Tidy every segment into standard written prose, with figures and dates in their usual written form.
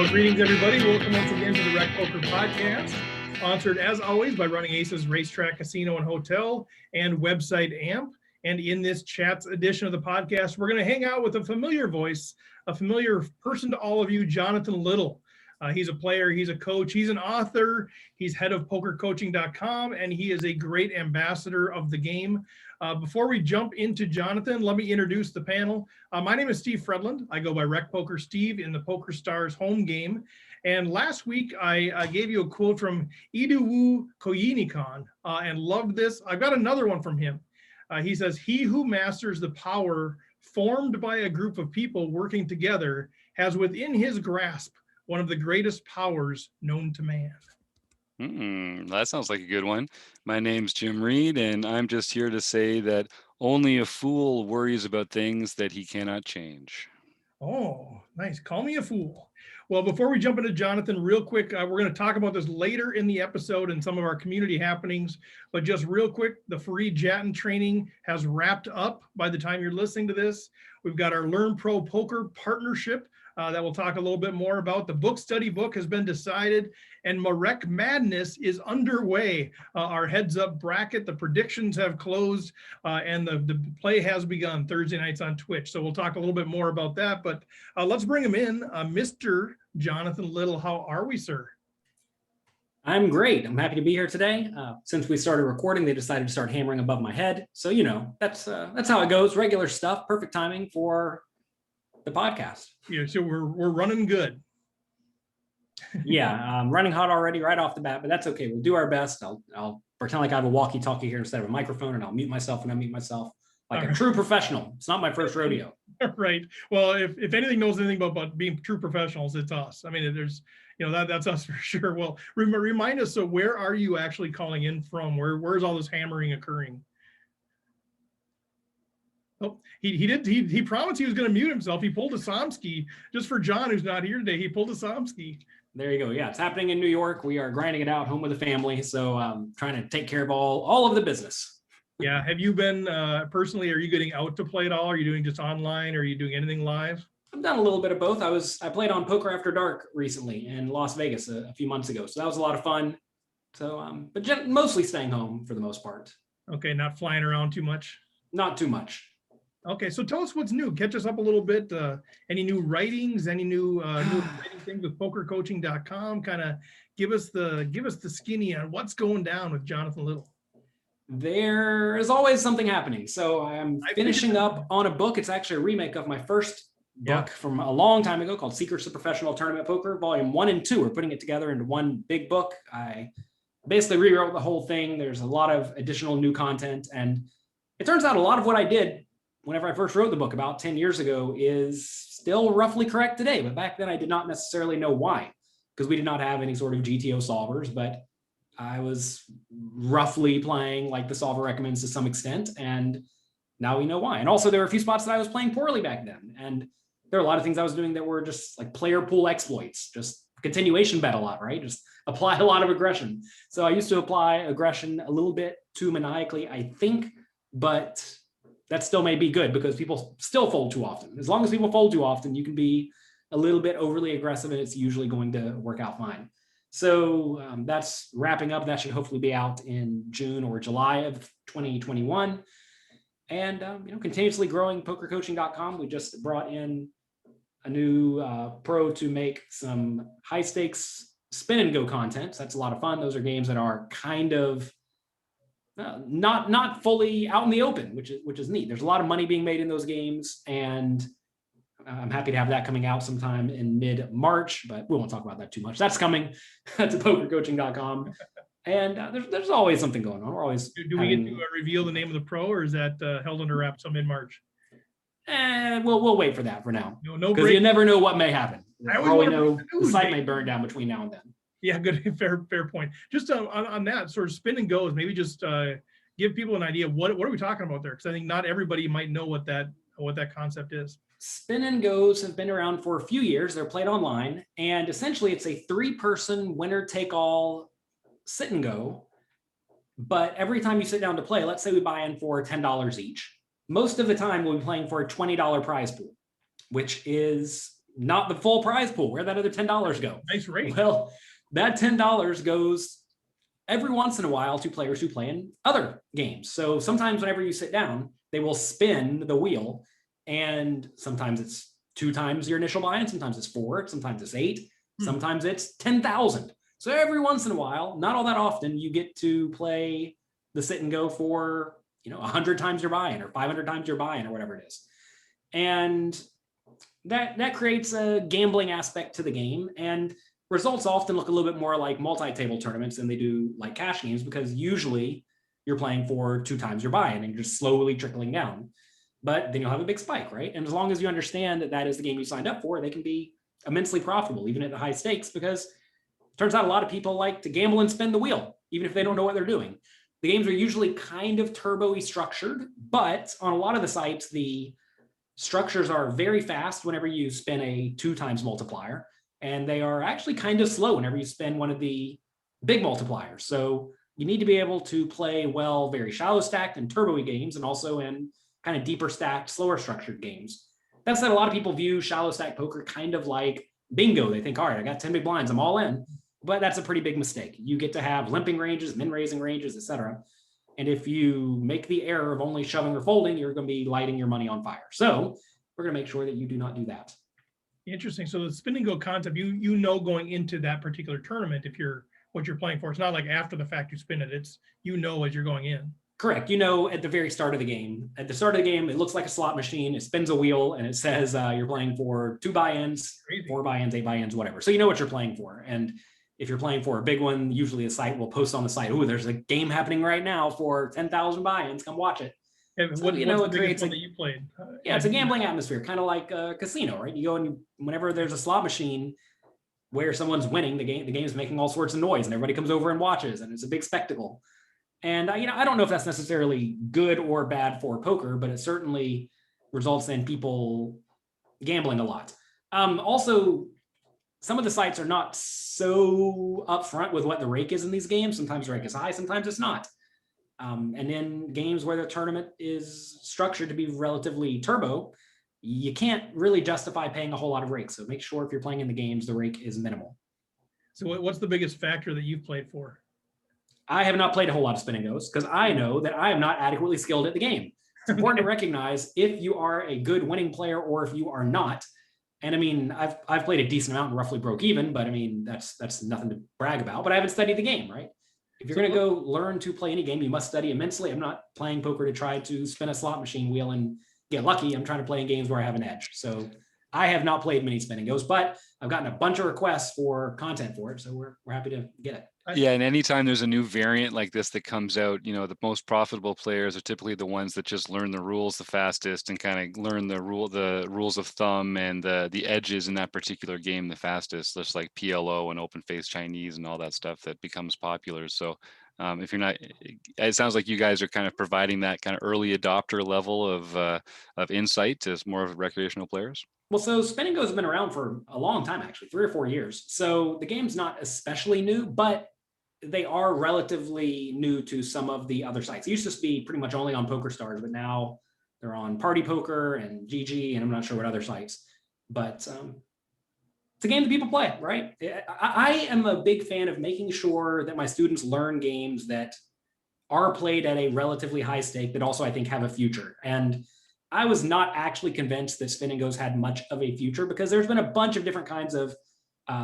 Well, greetings, everybody. Welcome once again to the RecPoker podcast, sponsored as always by Running Aces Racetrack, Casino, and Hotel, and website AMP. And in this chat's edition of the podcast, we're going to hang out with a familiar voice, a familiar person to all of you, Jonathan Little. He's a player, he's a coach, he's an author, he's head of pokercoaching.com, and he is a great ambassador of the game. Before we jump into Jonathan, let me introduce the panel. My name is Steve Fredland. I go by RecPoker Steve in the Poker Stars home game. And last week, I gave you a quote from Idowu Koyinikan and loved this. I've got another one from him. He says, "He who masters the power formed by a group of people working together has within his grasp one of the greatest powers known to man." That sounds like a good one. My name's Jim Reed, and I'm just here to say that only a fool worries about things that he cannot change. Oh, nice. Call me a fool. Well, before we jump into Jonathan, real quick, we're going to talk about this later in the episode and some of our community happenings. But just real quick, the free Jatin training has wrapped up by the time you're listening to this. We've got our Learn Pro Poker partnership that we'll talk a little bit more about. The book study book has been decided, and Marek Madness is underway. Our heads up bracket, the predictions have closed, and the play has begun Thursday nights on Twitch. So we'll talk a little bit more about that, but let's bring him in. Mr. Jonathan Little, how are we, sir? I'm great. I'm happy to be here today. Since we started recording, they decided to start hammering above my head. So, you know, that's how it goes. Regular stuff, perfect timing for the podcast. Yeah, so we're running good. Yeah, running hot already right off the bat, but that's okay. We'll do our best. I'll pretend like I have a walkie-talkie here instead of a microphone, and I'll mute myself when I mute myself like a true professional. It's not my first rodeo. Right. Well, if anything knows anything about being true professionals, it's us. I mean, there's, you know, that's us for sure. Well, remind us, so where are you actually calling in from? Where's all this hammering occurring? Oh, he promised he was going to mute himself. He pulled a Somsky just for John, who's not here today. He pulled a Somsky. There you go. Yeah, it's happening in New York. We are grinding it out, home with the family. So trying to take care of all of the business. Yeah. Have you been personally, are you getting out to play at all? Are you doing just online? Or are you doing anything live? I've done a little bit of both. I played on Poker After Dark recently in Las Vegas a few months ago. So that was a lot of fun. So, but mostly staying home for the most part. Okay. Not flying around too much? Not too much. Okay, so tell us what's new. Catch us up a little bit. Any new writings? Any new writing things with pokercoaching.com? Kind of give us the skinny on what's going down with Jonathan Little. There is always something happening. So I'm finishing up on a book. It's actually a remake of my first book from a long time ago called Secrets of Professional Tournament Poker, Volume 1 and 2. We're putting it together into one big book. I basically rewrote the whole thing. There's a lot of additional new content, and it turns out a lot of what I did whenever I first wrote the book about 10 years ago is still roughly correct today. But back then I did not necessarily know why, because we did not have any sort of GTO solvers, but I was roughly playing like the solver recommends to some extent. And now we know why. And also there were a few spots that I was playing poorly back then. And there are a lot of things I was doing that were just like player pool exploits, just continuation bet a lot, right? Just apply a lot of aggression. So I used to apply aggression a little bit too maniacally, I think, but that still may be good because people still fold too often. As long as people fold too often, you can be a little bit overly aggressive and it's usually going to work out fine. So that's wrapping up. That should hopefully be out in June or July of 2021. And continuously growing pokercoaching.com. We just brought in a new pro to make some high stakes spin and go content. So that's a lot of fun. Those are games that are kind of not fully out in the open, which is neat. There's a lot of money being made in those games, and I'm happy to have that coming out sometime in mid-March, but we won't talk about that too much. That's coming to pokercoaching.com, and there's always something going on. We're always do we get to reveal the name of the pro, or is that held under wraps till mid-March? We'll wait for that for now. No, because you never know what may happen. I For all we know, the site may burn down between now and then. Yeah, good, fair point. Just on that sort of spin and goes, maybe just give people an idea what are we talking about there? Because I think not everybody might know what that concept is. Spin and goes have been around for a few years. They're played online, and essentially it's a 3-person winner take all sit and go. But every time you sit down to play, let's say we buy in for $10 each. Most of the time we'll be playing for a $20 prize pool, which is not the full prize pool. Where'd that other $10 go? Nice rate. Well, that $10 goes every once in a while to players who play in other games. So sometimes whenever you sit down, they will spin the wheel, and sometimes it's 2 times your initial buy-in, sometimes it's 4, sometimes it's 8, sometimes it's 10,000. So every once in a while, not all that often, you get to play the sit and go for 100 times your buy-in or 500 times your buy-in or whatever it is. And that creates a gambling aspect to the game, and results often look a little bit more like multi-table tournaments than they do like cash games, because usually you're playing for 2 times your buy-in and you're just slowly trickling down. But then you'll have a big spike, right? And as long as you understand that that is the game you signed up for, they can be immensely profitable, even at the high stakes, because it turns out a lot of people like to gamble and spin the wheel, even if they don't know what they're doing. The games are usually kind of turbo-y structured, but on a lot of the sites, the structures are very fast whenever you spin a 2 times multiplier, and they are actually kind of slow whenever you spin one of the big multipliers. So you need to be able to play well, very shallow stacked and turbo-y games, and also in kind of deeper stacked, slower structured games. That said, a lot of people view shallow stack poker kind of like bingo. They think, all right, I got 10 big blinds, I'm all in. But that's a pretty big mistake. You get to have limping ranges, min raising ranges, etc. And if you make the error of only shoving or folding, you're going to be lighting your money on fire. So we're going to make sure that you do not do that. Interesting. So the spin and go concept, you know going into that particular tournament what you're playing for. It's not like after the fact you spin it. It's as you're going in. Correct. At the very start of the game. At the start of the game, it looks like a slot machine. It spins a wheel and it says you're playing for 2 buy-ins, 4 buy-ins, 8 buy-ins, whatever. So you know what you're playing for. And if you're playing for a big one, usually the site will post on the site, oh, there's a game happening right now for 10,000 buy-ins. Come watch it. And so, it creates one that you played. Yeah, it's a gambling atmosphere, kind of like a casino, right? You go and whenever there's a slot machine where someone's winning, the game is making all sorts of noise and everybody comes over and watches, and it's a big spectacle. And I don't know if that's necessarily good or bad for poker, but it certainly results in people gambling a lot. Also, some of the sites are not so upfront with what the rake is in these games. Sometimes the rake is high, sometimes it's not. And in games where the tournament is structured to be relatively turbo, you can't really justify paying a whole lot of rake. So make sure if you're playing in the games, the rake is minimal. So what's the biggest factor that you've played for? I have not played a whole lot of spin and goes because I know that I am not adequately skilled at the game. It's important to recognize if you are a good winning player or if you are not. And I mean, I've played a decent amount and roughly broke even, but I mean, that's nothing to brag about, but I haven't studied the game, right? If you're going to go learn to play any game, you must study immensely. I'm not playing poker to try to spin a slot machine wheel and get lucky. I'm trying to play in games where I have an edge. So I have not played many spin and goes, but I've gotten a bunch of requests for content for it. So we're happy to get it. Yeah, and anytime there's a new variant like this that comes out, the most profitable players are typically the ones that just learn the rules the fastest and kind of learn the rules of thumb and the edges in that particular game the fastest, just like PLO and open face Chinese and all that stuff that becomes popular. So if you're not, it sounds like you guys are kind of providing that kind of early adopter level of insight to more of recreational players. Well, so spin and goes have been around for a long time, actually, 3 or 4 years. So the game's not especially new, but they are relatively new to some of the other sites. It used to be pretty much only on PokerStars, but now they're on Party Poker and GG, and I'm not sure what other sites. But it's a game that people play, right? I am a big fan of making sure that my students learn games that are played at a relatively high stake that also I think have a future. And I was not actually convinced that spin and goes had much of a future because there's been a bunch of different kinds of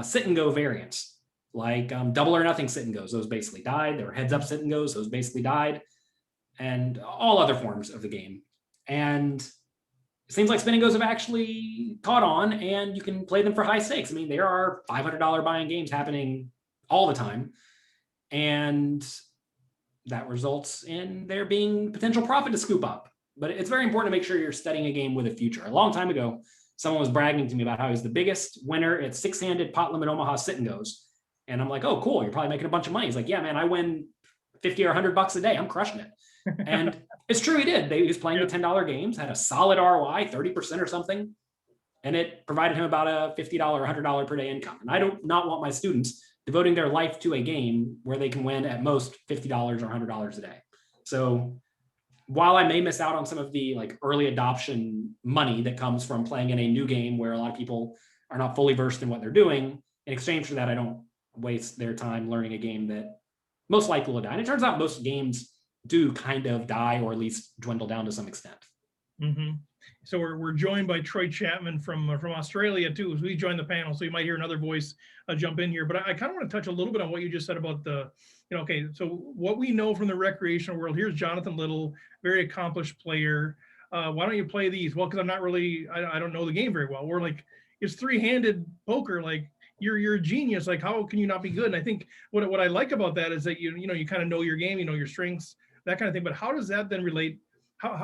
sit and go variants. Like double or nothing sit and goes, those basically died. There were heads up sit and goes, those basically died, and all other forms of the game. And it seems like spin and goes have actually caught on, and you can play them for high stakes. I mean, there are $500 buying games happening all the time, and that results in there being potential profit to scoop up. But it's very important to make sure you're studying a game with a future. A long time ago, someone was bragging to me about how he's the biggest winner at 6-handed pot limit Omaha sit and goes. And I'm like, oh, cool. You're probably making a bunch of money. He's like, yeah, man, I win 50 or $100 a day. I'm crushing it. And it's true. He did. He was playing the $10 games, had a solid ROI, 30% or something. And it provided him about a $50 or $100 per day income. And I do not want my students devoting their life to a game where they can win at most $50 or $100 a day. So while I may miss out on some of the like early adoption money that comes from playing in a new game where a lot of people are not fully versed in what they're doing. In exchange for that, I don't waste their time learning a game that most likely will die. And it turns out most games do kind of die, or at least dwindle down to some extent. Mm-hmm. So we're joined by Troy Chapman from Australia too. So we joined the panel, so you might hear another voice jump in here. But I kind of want to touch a little bit on what you just said about the, okay, so what we know from the recreational world. Here's Jonathan Little, very accomplished player. Why don't you play these? Well, because I'm not really, I don't know the game very well. We're like, it's three-handed poker. Like you're a genius. Like how can you not be good? And I think what I like about that is that you kind of know your game, your strengths, that kind of thing. But how does that then relate?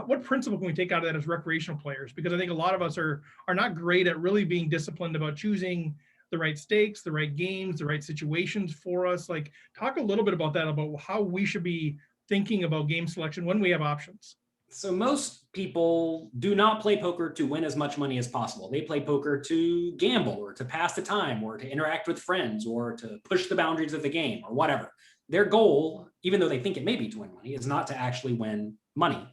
What principle can we take out of that as recreational players? Because I think a lot of us are not great at really being disciplined about choosing the right stakes, the right games, the right situations for us. Like talk a little bit about that, about how we should be thinking about game selection when we have options. So most people do not play poker to win as much money as possible. They play poker to gamble, or to pass the time, or to interact with friends, or to push the boundaries of the game, or whatever. Their goal, even though they think it may be to win money, is not to actually win money.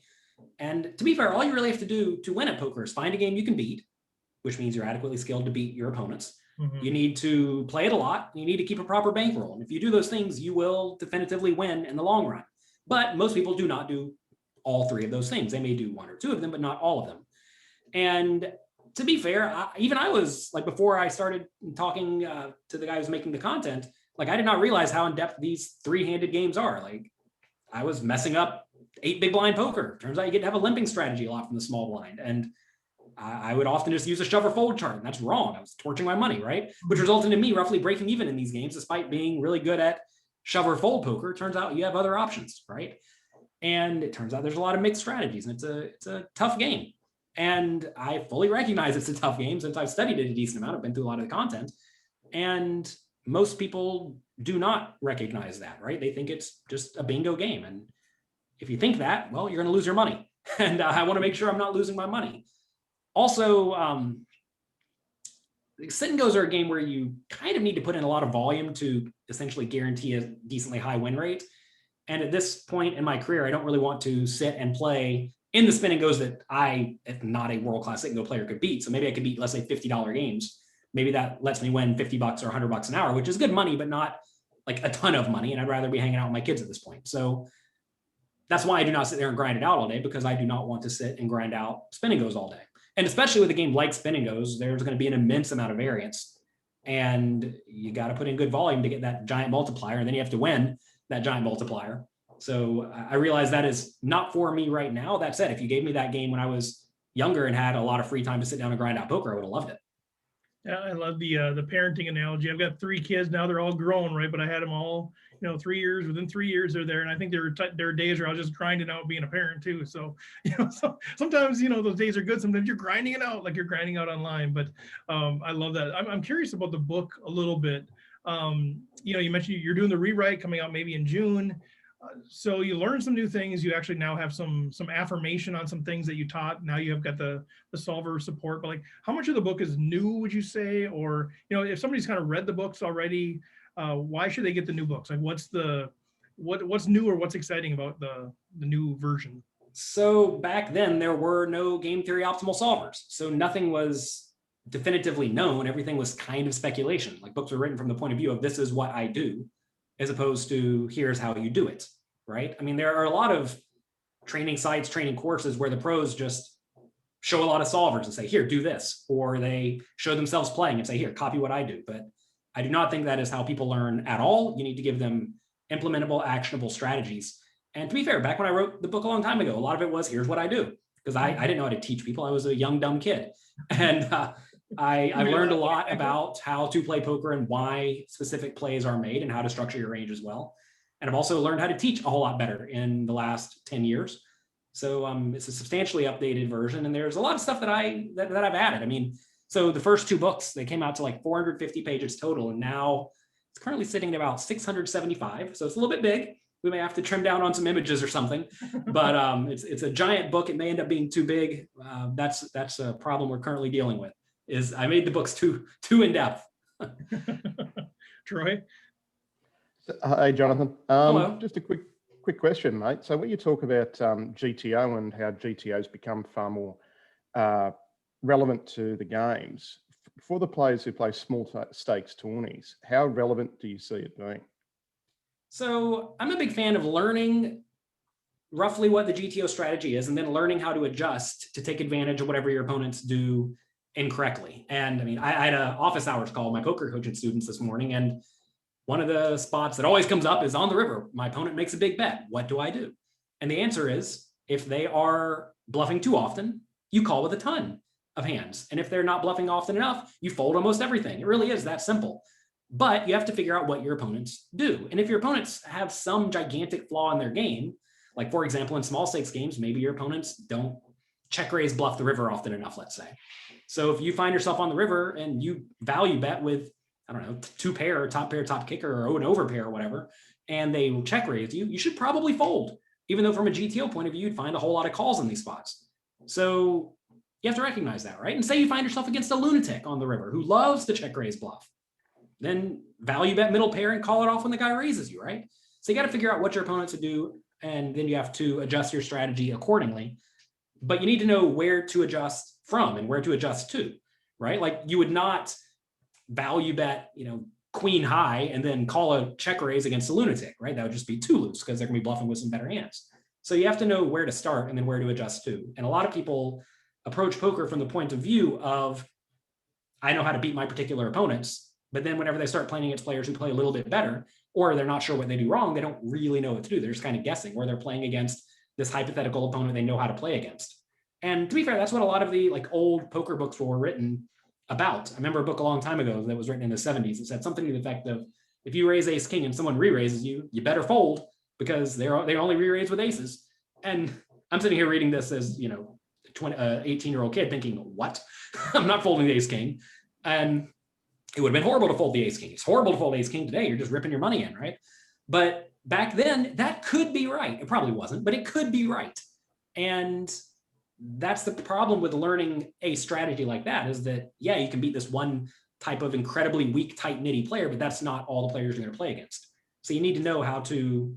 And to be fair, all you really have to do to win at poker is find a game you can beat, which means you're adequately skilled to beat your opponents. Mm-hmm. You need to play it a lot. You need to keep a proper bankroll. And if you do those things, you will definitively win in the long run. But most people do not do all three of those things. They may do one or two of them, but not all of them. And to be fair, I was like, before I started talking to the guy who's making the content, like I did not realize how in-depth these three-handed games are. Like I was messing up 8 big blind poker. Turns out you get to have a limping strategy a lot from the small blind. And I would often just use a shove or fold chart, and that's wrong. I was torching my money, right? Which resulted in me roughly breaking even in these games, despite being really good at shove or fold poker. It turns out you have other options, right? And it turns out there's a lot of mixed strategies, and it's a tough game. And I fully recognize it's a tough game since I've studied it a decent amount. I've been through a lot of the content. And most people do not recognize that, right? They think it's just a bingo game. And if you think that, well, you're going to lose your money. And I want to make sure I'm not losing my money. Also, sit and goes are a game where you kind of need to put in a lot of volume to essentially guarantee a decently high win rate. And at this point in my career, I don't really want to sit and play in the spin and goes that I, if not a world-class sit and go player, could beat. So maybe I could beat, let's say, $50 games. Maybe that lets me win $50 or $100 an hour, which is good money, but not like a ton of money. And I'd rather be hanging out with my kids at this point. So that's why I do not sit there and grind it out all day, because I do not want to sit and grind out spin and goes all day. And especially with a game like spin and goes, there's going to be an immense amount of variance. And you got to put in good volume to get that giant multiplier. And then you have to win that giant multiplier. So I realize that is not for me right now. That said, if you gave me that game when I was younger and had a lot of free time to sit down and grind out poker, I would have loved it. Yeah, I love the parenting analogy. I've got 3 kids now; they're all grown, right? But I had them all, 3 years. Within 3 years, they're there, and I think there are days where I was just grinding out being a parent too. So, so sometimes those days are good. Sometimes you're grinding it out, like you're grinding out online. But I love that. I'm curious about the book a little bit. You mentioned you're doing the rewrite coming out maybe in June. So you learn some new things. You actually now have some affirmation on some things that you taught. Now you have got the solver support. But like, how much of the book is new, would you say? Or if somebody's kind of read the books already, why should they get the new books? Like, what's new or what's exciting about the new version? So back then there were no game theory optimal solvers. So nothing was definitively known. Everything was kind of speculation. Like books were written from the point of view of this is what I do, as opposed to here's how you do it, right? I mean, there are a lot of training sites, training courses where the pros just show a lot of solvers and say, here, do this. Or they show themselves playing and say, here, copy what I do. But I do not think that is how people learn at all. You need to give them implementable, actionable strategies. And to be fair, back when I wrote the book a long time ago, a lot of it was, here's what I do. Because I didn't know how to teach people. I was a young, dumb kid. And I learned a lot about how to play poker and why specific plays are made and how to structure your range as well. And I've also learned how to teach a whole lot better in the last 10 years. So it's a substantially updated version. And there's a lot of stuff that I've added. I mean, so the first 2 books, they came out to like 450 pages total. And now it's currently sitting at about 675. So it's a little bit big. We may have to trim down on some images or something, but it's a giant book. It may end up being too big. That's a problem we're currently dealing with. Is I made the books too in depth. Troy. Hey, Jonathan. Hello. Just a quick question, mate. So when you talk about GTO and how GTO's become far more relevant to the games, for the players who play small stakes tourneys, how relevant do you see it being? So I'm a big fan of learning roughly what the GTO strategy is, and then learning how to adjust to take advantage of whatever your opponents do incorrectly. And I mean, I had an office hours call with my poker coaching students this morning, and one of the spots that always comes up is on the river. My opponent makes a big bet. What do I do? And the answer is, if they are bluffing too often, you call with a ton of hands. And if they're not bluffing often enough, you fold almost everything. It really is that simple. But you have to figure out what your opponents do. And if your opponents have some gigantic flaw in their game, like for example, in small stakes games, maybe your opponents don't check raise bluff the river often enough, let's say. So if you find yourself on the river and you value bet with, I don't know, two pair, top kicker, or an over pair or whatever, and they will check raise you, you should probably fold, even though from a GTO point of view, you'd find a whole lot of calls in these spots. So you have to recognize that, right? And say you find yourself against a lunatic on the river who loves to check raise bluff, then value bet middle pair and call it off when the guy raises you, right? So you got to figure out what your opponents would do, and then you have to adjust your strategy accordingly. But you need to know where to adjust from and where to adjust to, right? Like you would not value bet, queen high and then call a check raise against a lunatic, right? That would just be too loose because they're gonna be bluffing with some better hands. So you have to know where to start and then where to adjust to. And a lot of people approach poker from the point of view of, I know how to beat my particular opponents, but then whenever they start playing against players who play a little bit better, or they're not sure what they do wrong, they don't really know what to do. They're just kind of guessing, where they're playing against this hypothetical opponent they know how to play against. And to be fair, that's what a lot of the old poker books were written about. I remember a book a long time ago that was written in the 70s that said something to the effect of, if you raise ace king and someone re-raises you, you better fold because they only re-raise with aces. And I'm sitting here reading this as, 18-year-old kid thinking, what? I'm not folding the ace king. And it would have been horrible to fold the ace king. It's horrible to fold ace king today. You're just ripping your money in, right? But back then, that could be right. It probably wasn't, but it could be right. And that's the problem with learning a strategy like that, is that, yeah, you can beat this one type of incredibly weak, tight-knitty player, but that's not all the players you're going to play against. So you need to know how to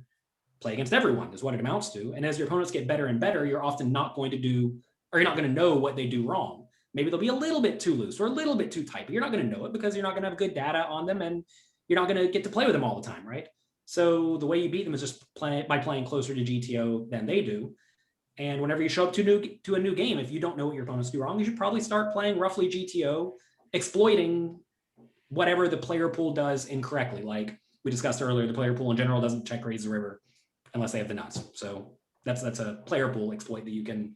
play against everyone is what it amounts to. And as your opponents get better and better, you're often not going to do, or you're not going to know what they do wrong. Maybe they'll be a little bit too loose or a little bit too tight, but you're not going to know it because you're not going to have good data on them and you're not going to get to play with them all the time, right? So the way you beat them is just by playing closer to GTO than they do. And whenever you show up to a new game, if you don't know what your opponents do wrong, you should probably start playing roughly GTO, exploiting whatever the player pool does incorrectly. Like we discussed earlier, the player pool in general doesn't check raise the river unless they have the nuts. So that's a player pool exploit that you can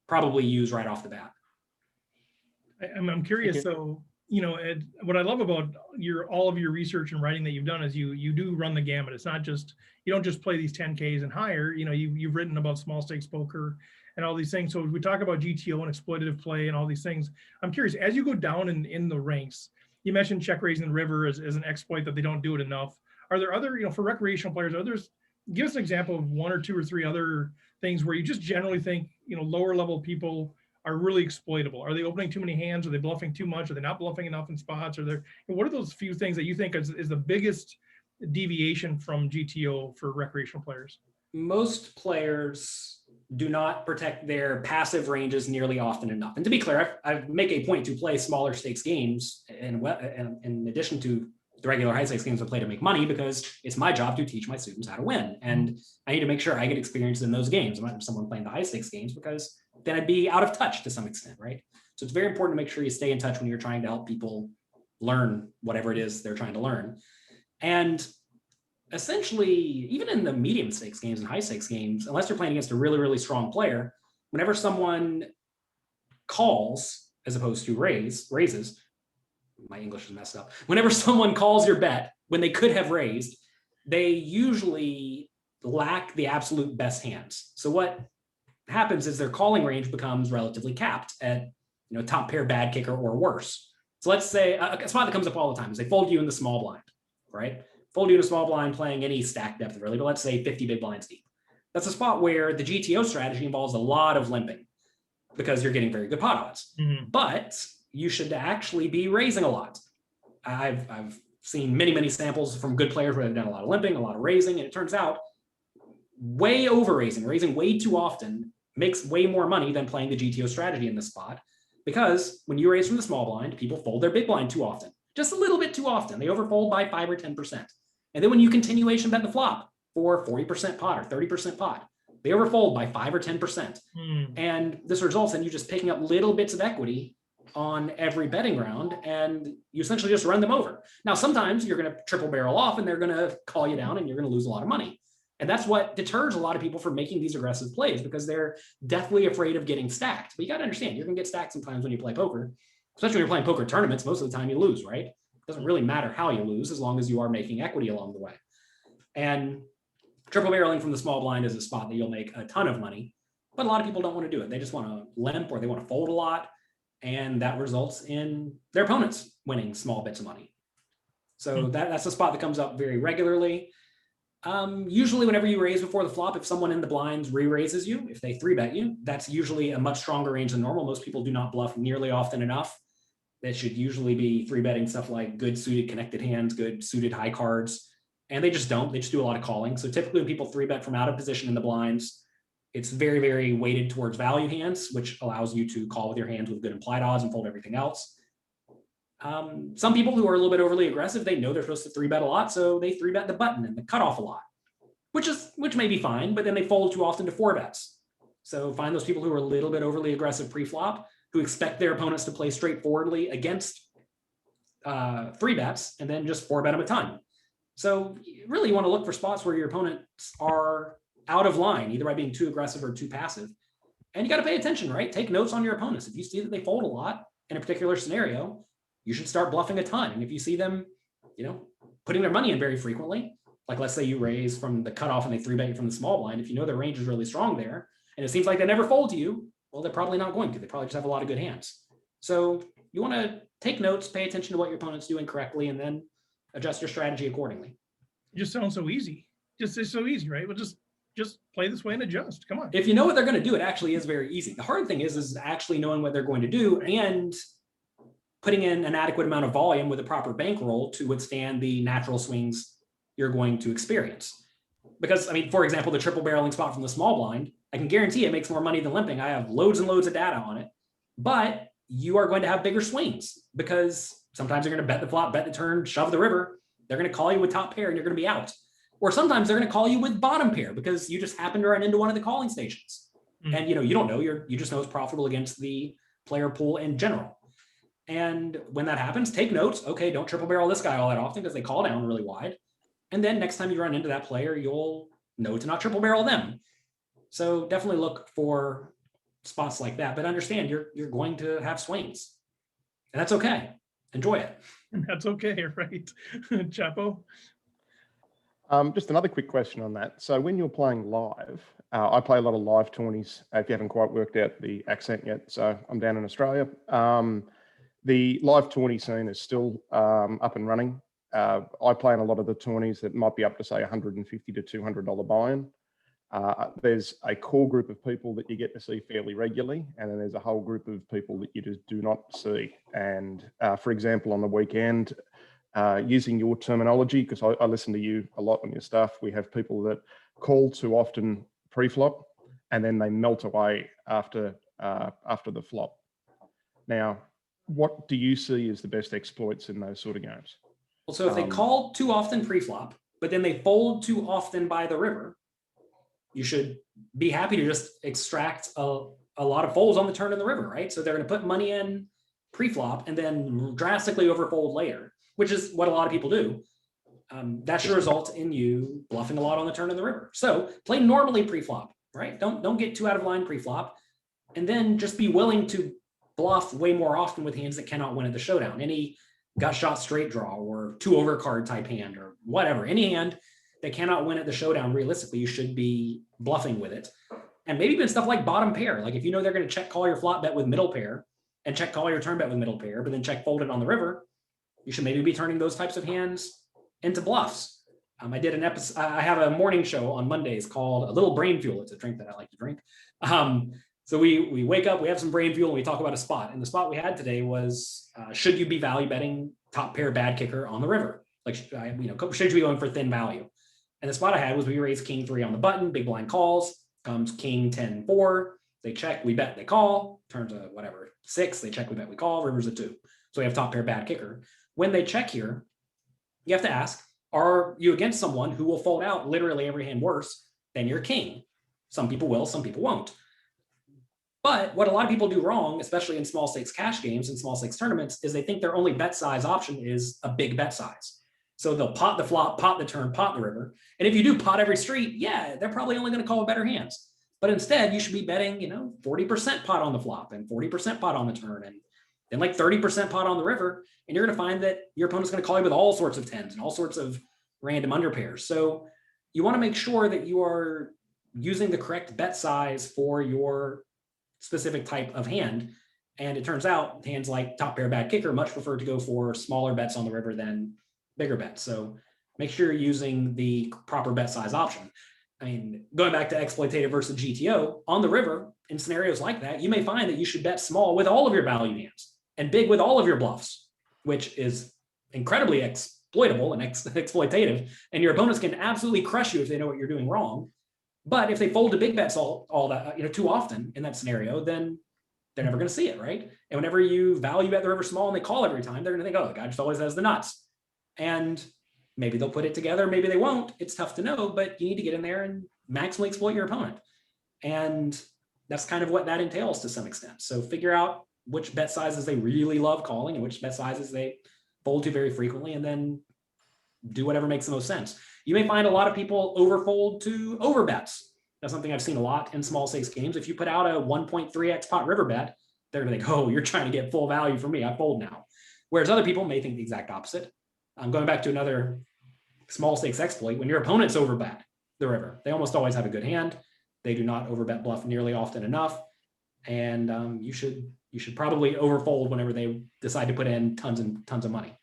probably use right off the bat. I'm curious. So, Ed, what I love about all of your research and writing that you've done is you do run the gamut. It's not just, you don't just play these 10Ks and higher. You've written about small stakes poker and all these things. So we talk about GTO and exploitative play and all these things. I'm curious, as you go down in the ranks, you mentioned check raising the river as an exploit that they don't do it enough. Are there other, for recreational players, give us an example of one or two or three other things where you just generally think, lower level people are really exploitable? Are they opening too many hands? Are they bluffing too much? Are they not bluffing enough in spots? What are those few things that you think is the biggest deviation from GTO for recreational players? Most players do not protect their passive ranges nearly often enough. And to be clear, I make a point to play smaller stakes games in addition to the regular high stakes games I play to make money, because it's my job to teach my students how to win. And I need to make sure I get experience in those games. I'm not someone playing the high stakes games, because then I'd be out of touch to some extent, right? So it's very important to make sure you stay in touch when you're trying to help people learn whatever it is they're trying to learn. And essentially, even in the medium stakes games and high stakes games, unless you're playing against a really, really strong player, whenever someone calls as opposed to raises, my English is messed up. Whenever someone calls your bet when they could have raised, they usually lack the absolute best hands. So what happens is their calling range becomes relatively capped at top pair bad kicker or worse. So let's say a spot that comes up all the time is they fold you in the small blind, right? Fold you in a small blind playing any stack depth really, but let's say 50 big blinds deep. That's a spot where the GTO strategy involves a lot of limping because you're getting very good pot odds. Mm-hmm. But you should actually be raising a lot. I've seen many samples from good players where they've done a lot of limping, a lot of raising, and it turns out raising way too often makes way more money than playing the GTO strategy in this spot, because when you raise from the small blind, people fold their big blind too often, just a little bit too often. They overfold by 5 or 10%. And then when you continuation bet the flop for 40% pot or 30% pot, they overfold by 5 or 10%. And this results in you just picking up little bits of equity on every betting round, and you essentially just run them over. Now, sometimes you're going to triple barrel off and they're going to call you down and you're going to lose a lot of money. And that's what deters a lot of people from making these aggressive plays, because they're deathly afraid of getting stacked. But you got to understand, you're going to get stacked sometimes when you play poker, especially when you're playing poker tournaments. Most of the time you lose, right? It doesn't really matter how you lose as long as you are making equity along the way. And triple barreling from the small blind is a spot that you'll make a ton of money, but a lot of people don't want to do it. They just want to limp or they want to fold a lot. And that results in their opponents winning small bits of money. So that's a spot that comes up very regularly. Usually whenever you raise before the flop, if someone in the blinds re-raises you, if they 3-bet you, that's usually a much stronger range than normal. Most people do not bluff nearly often enough. They should usually be 3-betting stuff like good suited connected hands, good suited high cards. And they just don't. They just do a lot of calling. So typically when people 3-bet from out of position in the blinds, it's very, very weighted towards value hands, which allows you to call with your hands with good implied odds and fold everything else. Some people who are a little bit overly aggressive, they know they're supposed to 3-bet a lot, so they 3-bet the button and the cutoff a lot, which may be fine, but then they fold too often to 4-bets. So find those people who are a little bit overly aggressive pre-flop, who expect their opponents to play straightforwardly against 3-bets, and then just 4-bet them a ton. So really you want to look for spots where your opponents are out of line, either by being too aggressive or too passive. And you got to pay attention, right? Take notes on your opponents. If you see that they fold a lot in a particular scenario, you should start bluffing a ton. And if you see them, putting their money in very frequently, like let's say you raise from the cutoff and they 3-bet you from the small blind, if you know their range is really strong there, and it seems like they never fold to you, well, they're probably not going to. They probably just have a lot of good hands. So you want to take notes, pay attention to what your opponent's doing correctly, and then adjust your strategy accordingly. It just sounds so easy. It's so easy, right? Well, just play this way and adjust. Come on. If you know what they're going to do, it actually is very easy. The hard thing is actually knowing what they're going to do and putting in an adequate amount of volume with a proper bankroll to withstand the natural swings you're going to experience. Because, for example, the triple barreling spot from the small blind, I can guarantee it makes more money than limping. I have loads and loads of data on it, but you are going to have bigger swings because sometimes you're going to bet the flop, bet the turn, shove the river. They're going to call you with top pair and you're going to be out. Or sometimes they're going to call you with bottom pair because you just happen to run into one of the calling stations. And you don't know, you just know it's profitable against the player pool in general. And when that happens, take notes. Okay, don't triple barrel this guy all that often because they call down really wide. And then next time you run into that player, you'll know to not triple barrel them. So definitely look for spots like that, but understand you're going to have swings. And that's okay. Enjoy it. That's okay, right? Chapo? Just another quick question on that. So when you're playing live, I play a lot of live tourneys, if you haven't quite worked out the accent yet. So I'm down in Australia. The live tourney scene is still up and running. I play in a lot of the tourneys that might be up to, say, $150 to $200 buy-in. There's a core group of people that you get to see fairly regularly, and then there's a whole group of people that you just do not see. And for example, on the weekend, using your terminology, because I listen to you a lot on your stuff, we have people that call too often pre-flop, and then they melt away after the flop. Now, what do you see as the best exploits in those sort of games? Well, so if they call too often pre-flop, but then they fold too often by the river, you should be happy to just extract a lot of folds on the turn in the river, right? So they're going to put money in pre-flop and then drastically overfold later, which is what a lot of people do. That should result in you bluffing a lot on the turn in the river. So play normally pre-flop, right? Don't get too out of line pre-flop, and then just be willing to bluff way more often with hands that cannot win at the showdown. Any gut shot straight draw or 2 overcard type hand or whatever, any hand that cannot win at the showdown, realistically, you should be bluffing with it. And maybe even stuff like bottom pair. Like if you know they're going to check call your flop bet with middle pair and check call your turn bet with middle pair, but then check fold it on the river, you should maybe be turning those types of hands into bluffs. I did an episode, I have a morning show on Mondays called A Little Brain Fuel. It's a drink that I like to drink. So we wake up, we have some brain fuel, and we talk about a spot. And the spot we had today was, should you be value betting top pair bad kicker on the river? Like, should you be going for thin value? And the spot I had was we raised king 3 on the button, big blind calls, comes king 10-4. They check, we bet, they call, turns a whatever, 6, they check, we bet, we call, river's a 2. So we have top pair, bad kicker. When they check here, you have to ask, are you against someone who will fold out literally every hand worse than your king? Some people will, some people won't. But what a lot of people do wrong, especially in small stakes cash games and small stakes tournaments, is they think their only bet size option is a big bet size. So they'll pot the flop, pot the turn, pot the river. And if you do pot every street, yeah, they're probably only going to call better hands. But instead, you should be betting, 40% pot on the flop and 40% pot on the turn and then like 30% pot on the river. And you're going to find that your opponent's going to call you with all sorts of tens and all sorts of random underpairs. So you want to make sure that you are using the correct bet size for your specific type of hand. And it turns out hands like top pair, bad kicker much prefer to go for smaller bets on the river than bigger bets. So make sure you're using the proper bet size option. I mean, going back to exploitative versus GTO, on the river, in scenarios like that, you may find that you should bet small with all of your value hands and big with all of your bluffs, which is incredibly exploitable and exploitative. And your opponents can absolutely crush you if they know what you're doing wrong. But if they fold to big bets all that, too often in that scenario, then they're never going to see it, right? And whenever you value bet the river small and they call every time, they're going to think, oh, the guy just always has the nuts. And maybe they'll put it together, maybe they won't. It's tough to know, but you need to get in there and maximally exploit your opponent. And that's kind of what that entails to some extent. So figure out which bet sizes they really love calling and which bet sizes they fold to very frequently, and then do whatever makes the most sense. You may find a lot of people overfold to overbets. That's something I've seen a lot in small stakes games. If you put out a 1.3x pot river bet, they're going to think, oh, you're trying to get full value for me. I fold now. Whereas other people may think the exact opposite. I'm going back to another small stakes exploit. When your opponents overbet the river, they almost always have a good hand. They do not overbet bluff nearly often enough. And you should probably overfold whenever they decide to put in tons and tons of money.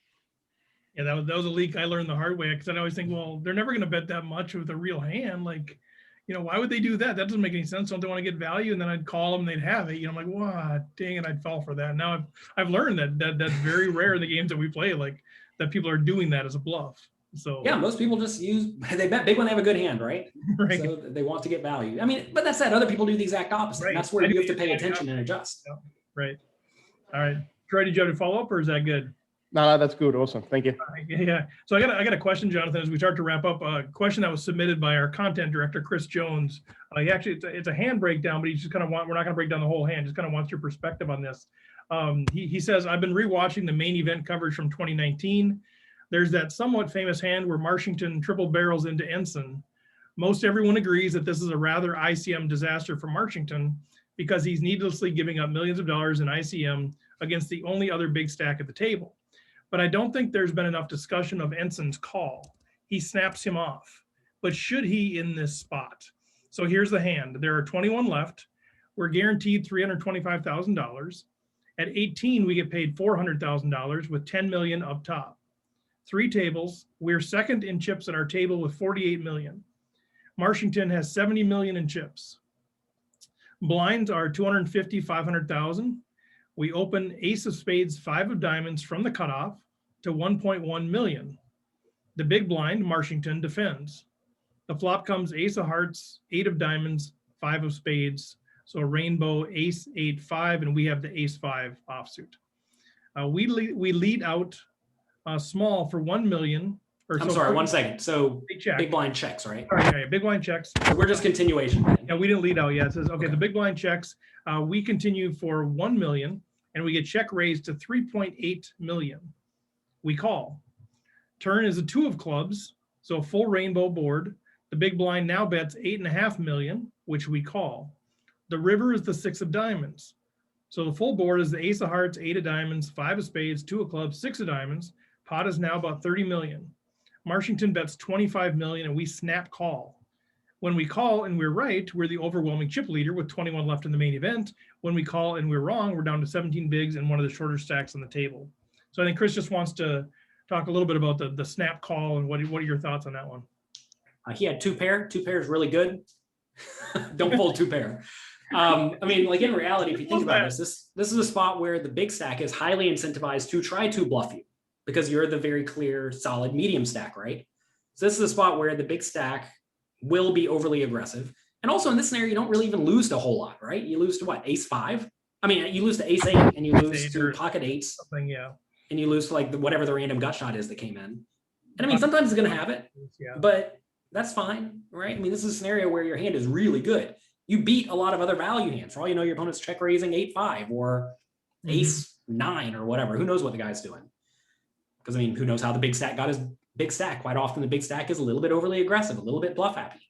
Yeah, that was a leak I learned the hard way, because I always think, well, they're never going to bet that much with a real hand. Like, why would they do that? That doesn't make any sense. Don't they want to get value? And then I'd call them, they'd have it. I'm like, wow, dang it, I'd fall for that. Now I've learned that that's very rare in the games that we play, like that people are doing that as a bluff. So yeah, most people just they bet big when they have a good hand, right? Right. So they want to get value. I mean, but that said, other people do the exact opposite. Right. That's where you have to pay attention and adjust. Yeah. Right. All right. Troy, did you have a follow-up, or is that good? No, that's good. Awesome. Thank you. Yeah. So I got a question, Jonathan, as we start to wrap up. A question that was submitted by our content director, Chris Jones. It's a hand breakdown, but he just kind of we're not going to break down the whole hand. Just kind of wants your perspective on this. He says, I've been rewatching the main event coverage from 2019. There's that somewhat famous hand where Marshington triple barrels into Ensign. Most everyone agrees that this is a rather ICM disaster for Marshington because he's needlessly giving up millions of dollars in ICM against the only other big stack at the table. But I don't think there's been enough discussion of Ensign's call. He snaps him off. But should he in this spot? So here's the hand. There are 21 left. We're guaranteed $325,000. At 18, we get paid $400,000 with 10 million up top. 3 tables. We're second in chips at our table with 48 million. Marshington has 70 million in chips. Blinds are 250, 500,000. We open ace of spades, 5 of diamonds from the cutoff to 1.1 million. The big blind, Marshington, defends. The flop comes ace of hearts, 8 of diamonds, 5 of spades. So a rainbow, ace, 8, 5, and we have the ace 5 offsuit. We lead out small for 1 million. I'm sorry, 1 second. So big blind checks, right? All right, yeah, big blind checks. So we're just continuation. Yeah, we didn't lead out yet. It says, okay, the big blind checks. We continue for 1 million. And we get check raised to 3.8 million. We call. Turn is a 2 of clubs, so a full rainbow board. The big blind now bets 8.5 million, which we call. The river is the 6 of diamonds. So the full board is the ace of hearts, 8 of diamonds, 5 of spades, 2 of clubs, 6 of diamonds. Pot is now about 30 million. Marshington bets 25 million and we snap call. When we call and we're right, we're the overwhelming chip leader with 21 left in the main event. When we call and we're wrong, we're down to 17 bigs and one of the shorter stacks on the table. So I think Chris just wants to talk a little bit about the snap call and what are your thoughts on that one? He had 2 pair. 2 pair is really good. Don't fold 2 pair. I mean, like in reality, if you think about this is a spot where the big stack is highly incentivized to try to bluff you because you're the very clear, solid medium stack, right? So this is a spot where the big stack will be overly aggressive. And also in this scenario, you don't really even lose to a whole lot, right? You lose to what, ace 5? I mean, you lose to ace 8, and you lose to pocket 8s. Something, yeah. And you lose to like whatever the random gut shot is that came in. And I mean, sometimes it's going to have it, but that's fine, right? I mean, this is a scenario where your hand is really good. You beat a lot of other value hands. For all you know, your opponent's check raising 8-5 or ace 9 or whatever. Who knows what the guy's doing? Because I mean, who knows how the big stack got his big stack? Quite often, the big stack is a little bit overly aggressive, a little bit bluff happy.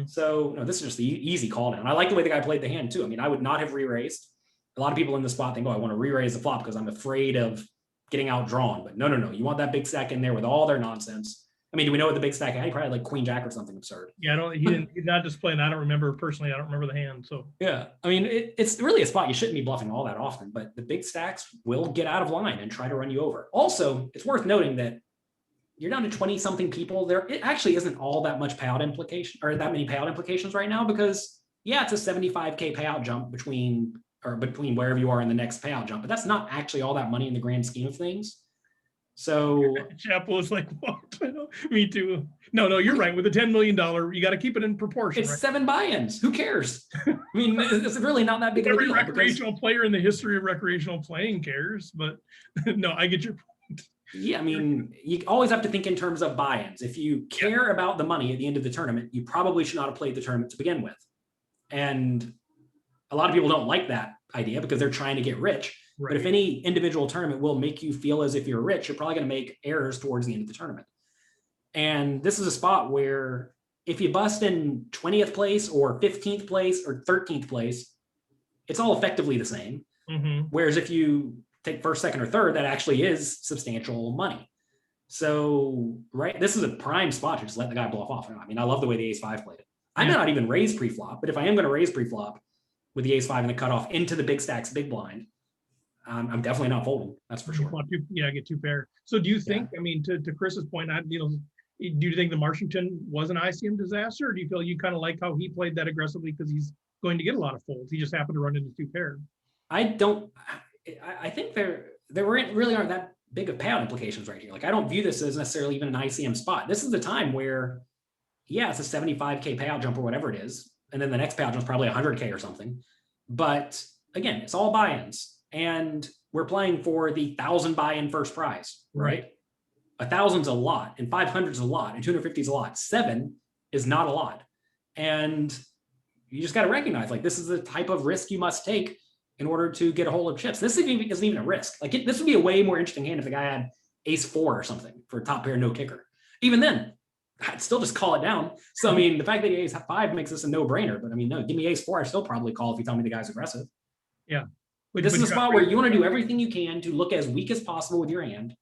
So this is just the easy call down. I like the way the guy played the hand too. I mean, I would not have re-raised. A lot of people in the spot think, oh, I want to re-raise the flop because I'm afraid of getting outdrawn. But no. You want that big stack in there with all their nonsense. I mean, do we know what the big stack had? He probably had like queen jack or something absurd. Yeah, he did not display, and I don't remember personally. I don't remember the hand. So yeah, I mean, it's really a spot you shouldn't be bluffing all that often, but the big stacks will get out of line and try to run you over. Also, it's worth noting that you're down to 20 something people there. It actually isn't all that much payout implication or that many payout implications right now, because yeah, it's a 75K payout jump between wherever you are in the next payout jump, but that's not actually all that money in the grand scheme of things. So Chapel is like, what? Me too. No, you're right. With a $10 million, you got to keep it in proportion. It's 7 buy-ins. Who cares? I mean, it's really not that big of a deal. Every recreational player in the history of recreational playing cares, but no, I get your point. Yeah, I mean, you always have to think in terms of buy-ins. If you care about the money at the end of the tournament, you probably should not have played the tournament to begin with. And a lot of people don't like that idea because they're trying to get rich. Right. But if any individual tournament will make you feel as if you're rich, you're probably going to make errors towards the end of the tournament. And this is a spot where if you bust in 20th place or 15th place or 13th place, it's all effectively the same. Whereas if you take first, second, or third, that actually is substantial money. So, right, this is a prime spot to just let the guy bluff off. I mean, I love the way the ace 5 played it. I may not even raise pre-flop, but if I am going to raise pre-flop with the ace 5 and the cutoff into the big stacks big blind, I'm definitely not folding. That's for sure. Yeah, get 2 pair. So do you think, I mean, to Chris's point, do you think the Marshington was an ICM disaster, or do you feel you kind of like how he played that aggressively because he's going to get a lot of folds? He just happened to run into 2 pair. I think there really aren't that big of payout implications right here. Like, I don't view this as necessarily even an ICM spot. This is the time where, yeah, it's a 75K payout jump or whatever it is. And then the next payout jump is probably 100K or something. But again, it's all buy-ins. And we're playing for the 1,000 buy-in first prize, right? 1,000's a lot, and 500's a lot, and 250's a lot. 7 is not a lot. And you just got to recognize, like, this is the type of risk you must take in order to get a hold of chips. This isn't even a risk. Like, this would be a way more interesting hand if the guy had ace 4 or something for top pair, no kicker. Even then, I'd still just call it down. So, I mean, the fact that he ace 5 makes this a no-brainer. But I mean, no, give me ace 4, I still probably call if you tell me the guy's aggressive. Yeah. This is a spot where you want to do everything you can to look as weak as possible with your hand.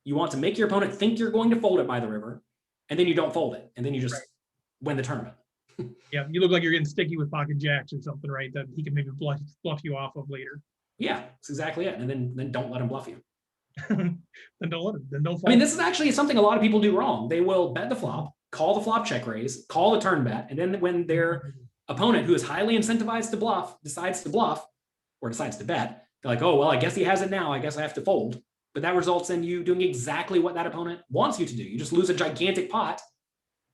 You want to make your opponent think you're going to fold it by the river, and then you don't fold it, and then you just win the tournament. Yeah, you look like you're getting sticky with pocket jacks or something, right? That he can maybe bluff you off of later. Yeah, that's exactly it. And then don't let him bluff you. Then don't let him. Then don't fold. I mean, this is actually something a lot of people do wrong. They will bet the flop, call the flop check raise, call the turn bet, and then when their opponent, who is highly incentivized to bluff, decides to bluff, or decides to bet, they're like, oh, well, I guess he has it now. I guess I have to fold. But that results in you doing exactly what that opponent wants you to do. You just lose a gigantic pot.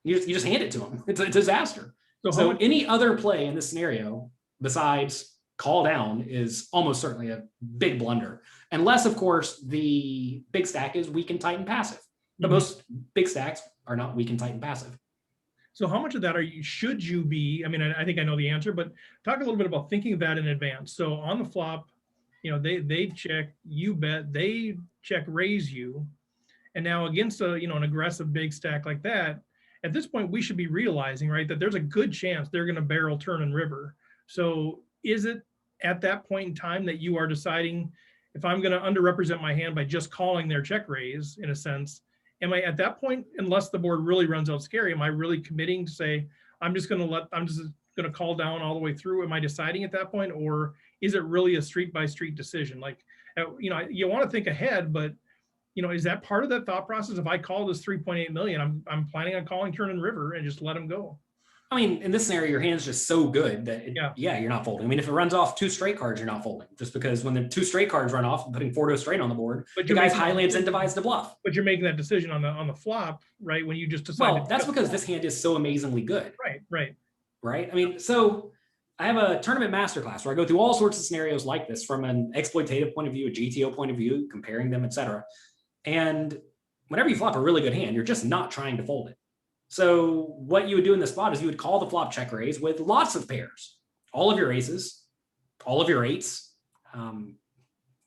You just hand it to him. It's a disaster. So any other play in this scenario besides call down is almost certainly a big blunder. Unless, of course, the big stack is weak and tight and passive. But most big stacks are not weak and tight and passive. So how much of that should you be? I mean, I think I know the answer, but talk a little bit about thinking of that in advance. So on the flop, they check, you bet, they check raise you. And now against an aggressive big stack like that, at this point, we should be realizing, right, that there's a good chance they're going to barrel, turn, and river. So is it at that point in time that you are deciding, if I'm going to underrepresent my hand by just calling their check raise, in a sense, am I at that point, unless the board really runs out scary, am I really committing to say, I'm just going to call down all the way through? Am I deciding at that point, or is it really a street by street decision? Like, you want to think ahead, but is that part of that thought process? If I call this 3.8 million, I'm planning on calling turn and river and just let them go. I mean, in this scenario, your hand's just so good that you're not folding. I mean, if it runs off 2 straight cards, you're not folding, just because when the 2 straight cards run off, putting 4 to a straight on the board, but the guy's highly incentivized to bluff. But you're making that decision on the flop, right? When you just decide. Well, that's because this hand is so amazingly good. Right. right? I mean, so I have a tournament masterclass where I go through all sorts of scenarios like this from an exploitative point of view, a GTO point of view, comparing them, etc. And whenever you flop a really good hand, you're just not trying to fold it. So what you would do in this spot is you would call the flop check raise with lots of pairs, all of your aces, all of your eights.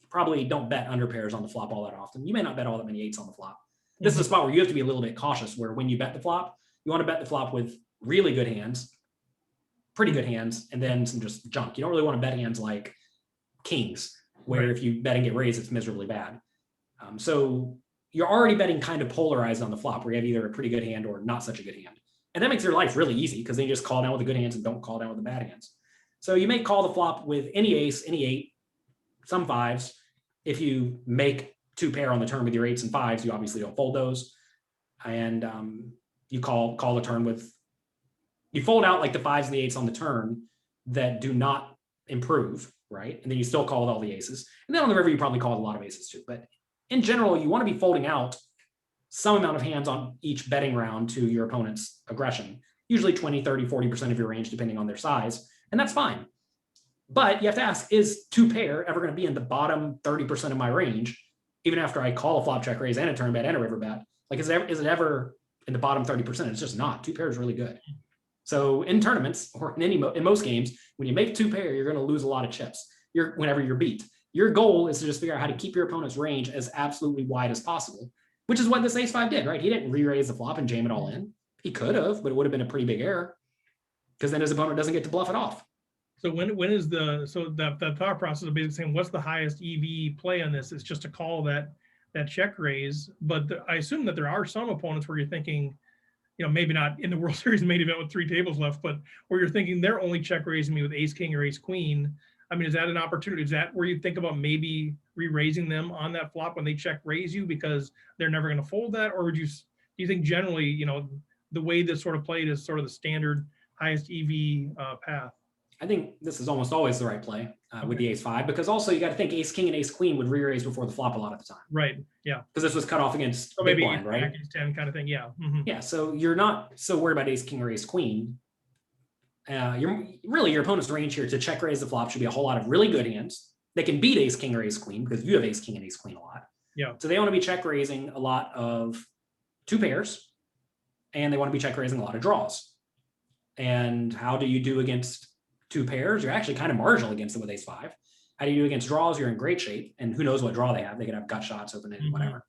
Probably don't bet under pairs on the flop all that often. You may not bet all that many eights on the flop. This is a spot where you have to be a little bit cautious, where when you bet the flop, you want to bet the flop with really good hands, pretty good hands, and then some just junk. You don't really want to bet hands like kings, where if you bet and get raised, it's miserably bad. So you're already betting kind of polarized on the flop, where you have either a pretty good hand or not such a good hand. And that makes your life really easy because then you just call down with the good hands and don't call down with the bad hands. So you may call the flop with any ace, any eight, some fives. If you make two pair on the turn with your eights and fives, you obviously don't fold those. And you call the turn with, you fold out like the fives and the eights on the turn that do not improve, right? And then you still call with all the aces. And then on the river, you probably call with a lot of aces too. But in general, you want to be folding out some amount of hands on each betting round to your opponent's aggression, usually 20, 30, 40% of your range, depending on their size. And that's fine. But you have to ask, is two pair ever going to be in the bottom 30% of my range, even after I call a flop check raise and a turn bet and a river bet? Like, is it ever in the bottom 30%? It's just not. Two pair is really good. So in tournaments or in most games, when you make two pair, you're going to lose a lot of chips whenever you're beat. Your goal is to just figure out how to keep your opponent's range as absolutely wide as possible, which is what this ace-5 did, right? He didn't re-raise the flop and jam it all in. He could have, but it would have been a pretty big error because then his opponent doesn't get to bluff it off. So when is the thought process of basically saying what's the highest EV play on this? It's just to call that check raise. But I assume that there are some opponents where you're thinking, maybe not in the World Series main event with 3 tables left, but where you're thinking they're only check raising me with ace king or ace queen. I mean, is that an opportunity? Is that where you think about maybe re-raising them on that flop when they check raise you because they're never going to fold that? Or do you think generally, the way this sort of played is sort of the standard highest EV path? I think this is almost always the right play with the ace-5, because also you got to think ace king and ace queen would re-raise before the flop a lot of the time. Right. Yeah. Because this was cut off against so big maybe blind, right? Ace 10 kind of thing. Yeah. Yeah. So you're not so worried about ace king or ace queen. Your opponent's range here to check raise the flop should be a whole lot of really good hands. They can beat ace king or ace queen because you have ace king and ace queen a lot. Yeah. So they want to be check raising a lot of two pairs, and they want to be check raising a lot of draws. And how do you do against two pairs? You're actually kind of marginal against them with ace-5. How do you do against draws? You're in great shape, and who knows what draw they have. They could have gut shots, open ended, whatever.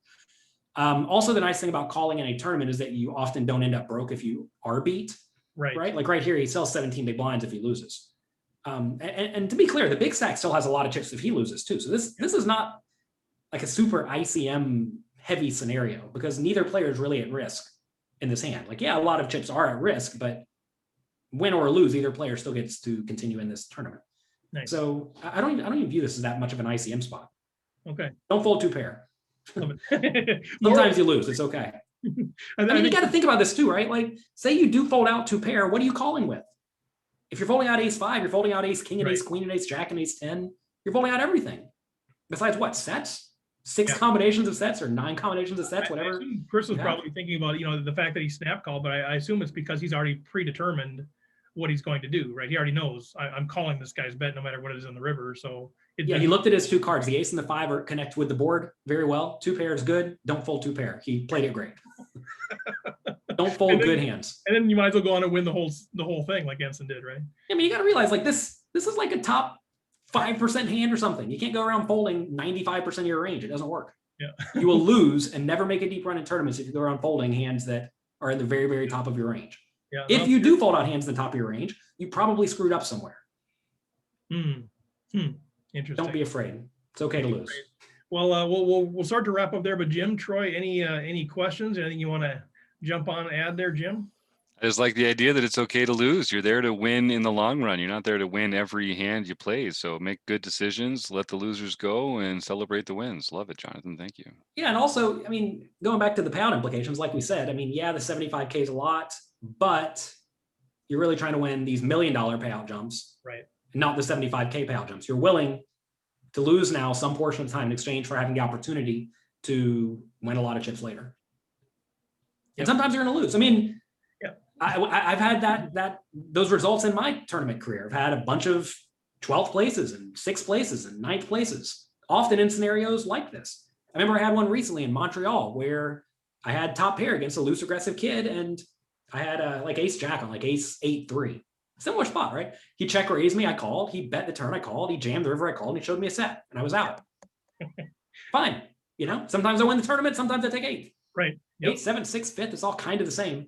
Also, the nice thing about calling in a tournament is that you often don't end up broke if you are beat. Right. Like right here, he sells 17 big blinds if he loses. And to be clear, the big stack still has a lot of chips if he loses too. So this is not like a super ICM heavy scenario because neither player is really at risk in this hand. Like, yeah, a lot of chips are at risk, but win or lose, either player still gets to continue in this tournament. Nice. So I don't even view this as that much of an ICM spot. Okay. Don't fold two pair. Sometimes you lose. It's okay. I mean, you got to think about this too, right? Like, say you do fold out two pair, what are you calling with? If you're folding out ace-5, you're folding out ace king and ace queen and ace jack and ace 10. You're folding out everything. Besides what? Sets? 6 combinations of sets or 9 combinations of sets, whatever. I assume Chris was probably thinking about, the fact that he snap called, but I assume it's because he's already predetermined what he's going to do, right? He already knows I'm calling this guy's bet no matter what it is on the river. So he looked at his 2 cards. The ace and the 5 are connect with the board very well. 2 pair is good. Don't fold 2 pair. He played it great. Don't fold good hands. And then you might as well go on and win the whole thing like Ensign did, right? I mean, you got to realize like this is like a top 5% hand or something. You can't go around folding 95% of your range. It doesn't work. Yeah. You will lose and never make a deep run in tournaments if you go around folding hands that are in the very, very top of your range. Yeah, if you do fold out hands in the top of your range, you probably screwed up somewhere. Interesting. Don't be afraid. It's okay to lose. Well, we'll start to wrap up there. But Jim, Troy, any questions? Anything you want to jump on and add there, Jim? I just like the idea that it's okay to lose. You're there to win in the long run. You're not there to win every hand you play. So make good decisions, let the losers go, and celebrate the wins. Love it, Jonathan. Thank you. Yeah, and also, I mean, going back to the payout implications, like we said, I mean, yeah, the 75K is a lot, but you're really trying to win these $1 million payout jumps, right? Not the 75K payout jumps. You're willing to lose now some portion of time in exchange for having the opportunity to win a lot of chips later. And sometimes you're going to lose. I mean, I've had those results in my tournament career. I've had a bunch of 12th places and 6th places and 9th places, often in scenarios like this. I remember I had one recently in Montreal where I had top pair against a loose aggressive kid, and I had like ace jack on like ace 8-3. Similar spot, right? He check raised me, I called. He bet the turn, I called. He jammed the river, I called. And he showed me a set, and I was out. Fine. You know, sometimes I win the tournament, sometimes I take 8th. Right. Yep. 8th, 7th, 6th, 5th, it's all kind of the same.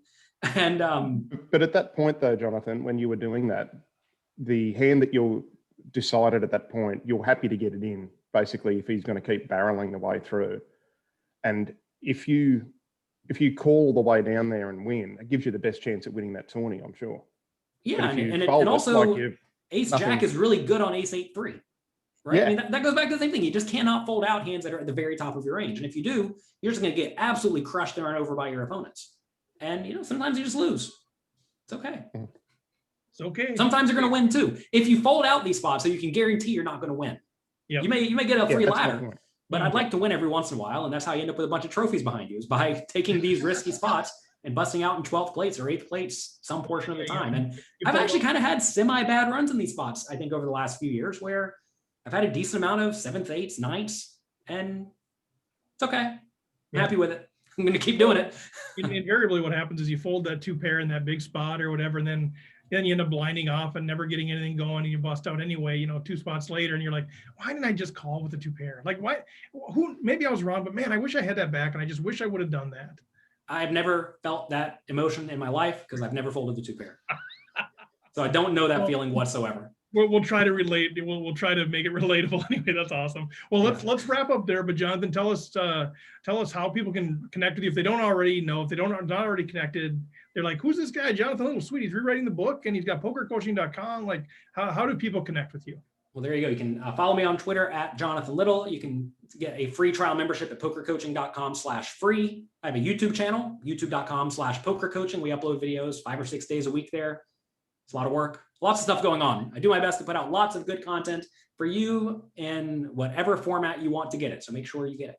And but at that point though, Jonathan, when you were doing that, the hand that you decided at that point, you're happy to get it in, basically, if he's going to keep barreling the way through. And if you call the way down there and win, it gives you the best chance at winning that tourney, I'm sure. Yeah, and also like ace jack is really good on ace 8-3. Right. Yeah. I mean, that goes back to the same thing. You just cannot fold out hands that are at the very top of your range. And if you do, you're just going to get absolutely crushed and run over by your opponents. And, you know, sometimes you just lose. It's okay. It's okay. Sometimes you're going to win too. If you fold out these spots, so you can guarantee you're not going to win. Yep. You may get a free that's my ladder, point. but I'd like to win every once in a while. And that's how you end up with a bunch of trophies behind you, is by taking these risky spots and busting out in 12th plates or 8th plates some portion of the time. And I've actually kind of had semi-bad runs in these spots, I think, over the last few years, where I've had a decent amount of 7th, 8th, 9th, and it's okay. I'm happy with it. I'm going to keep doing it. Invariably, what happens is you fold that 2 pair in that big spot or whatever, and then you end up blinding off and never getting anything going, and you bust out anyway, you know, 2 spots later, and you're like, why didn't I just call with the 2 pair? Like, why? Maybe I was wrong, but man, I wish I had that back, and I just wish I would have done that. I've never felt that emotion in my life because I've never folded the 2 pair. So I don't know that feeling whatsoever. We'll try to relate. We'll try to make it relatable anyway. That's awesome. Well, let's wrap up there. But Jonathan, tell us how people can connect with you if they don't already know. If they are not already connected, they're like, who's this guy, Jonathan Little? Sweet, he's rewriting the book and he's got pokercoaching.com. Like, how do people connect with you? Well, there you go. You can follow me on Twitter at Jonathan Little. You can get a free trial membership at pokercoaching.com/free. I have a YouTube channel, youtube.com/pokercoaching. We upload videos 5 or 6 days a week there. It's a lot of work, lots of stuff going on. I do my best to put out lots of good content for you in whatever format you want to get it. So make sure you get it.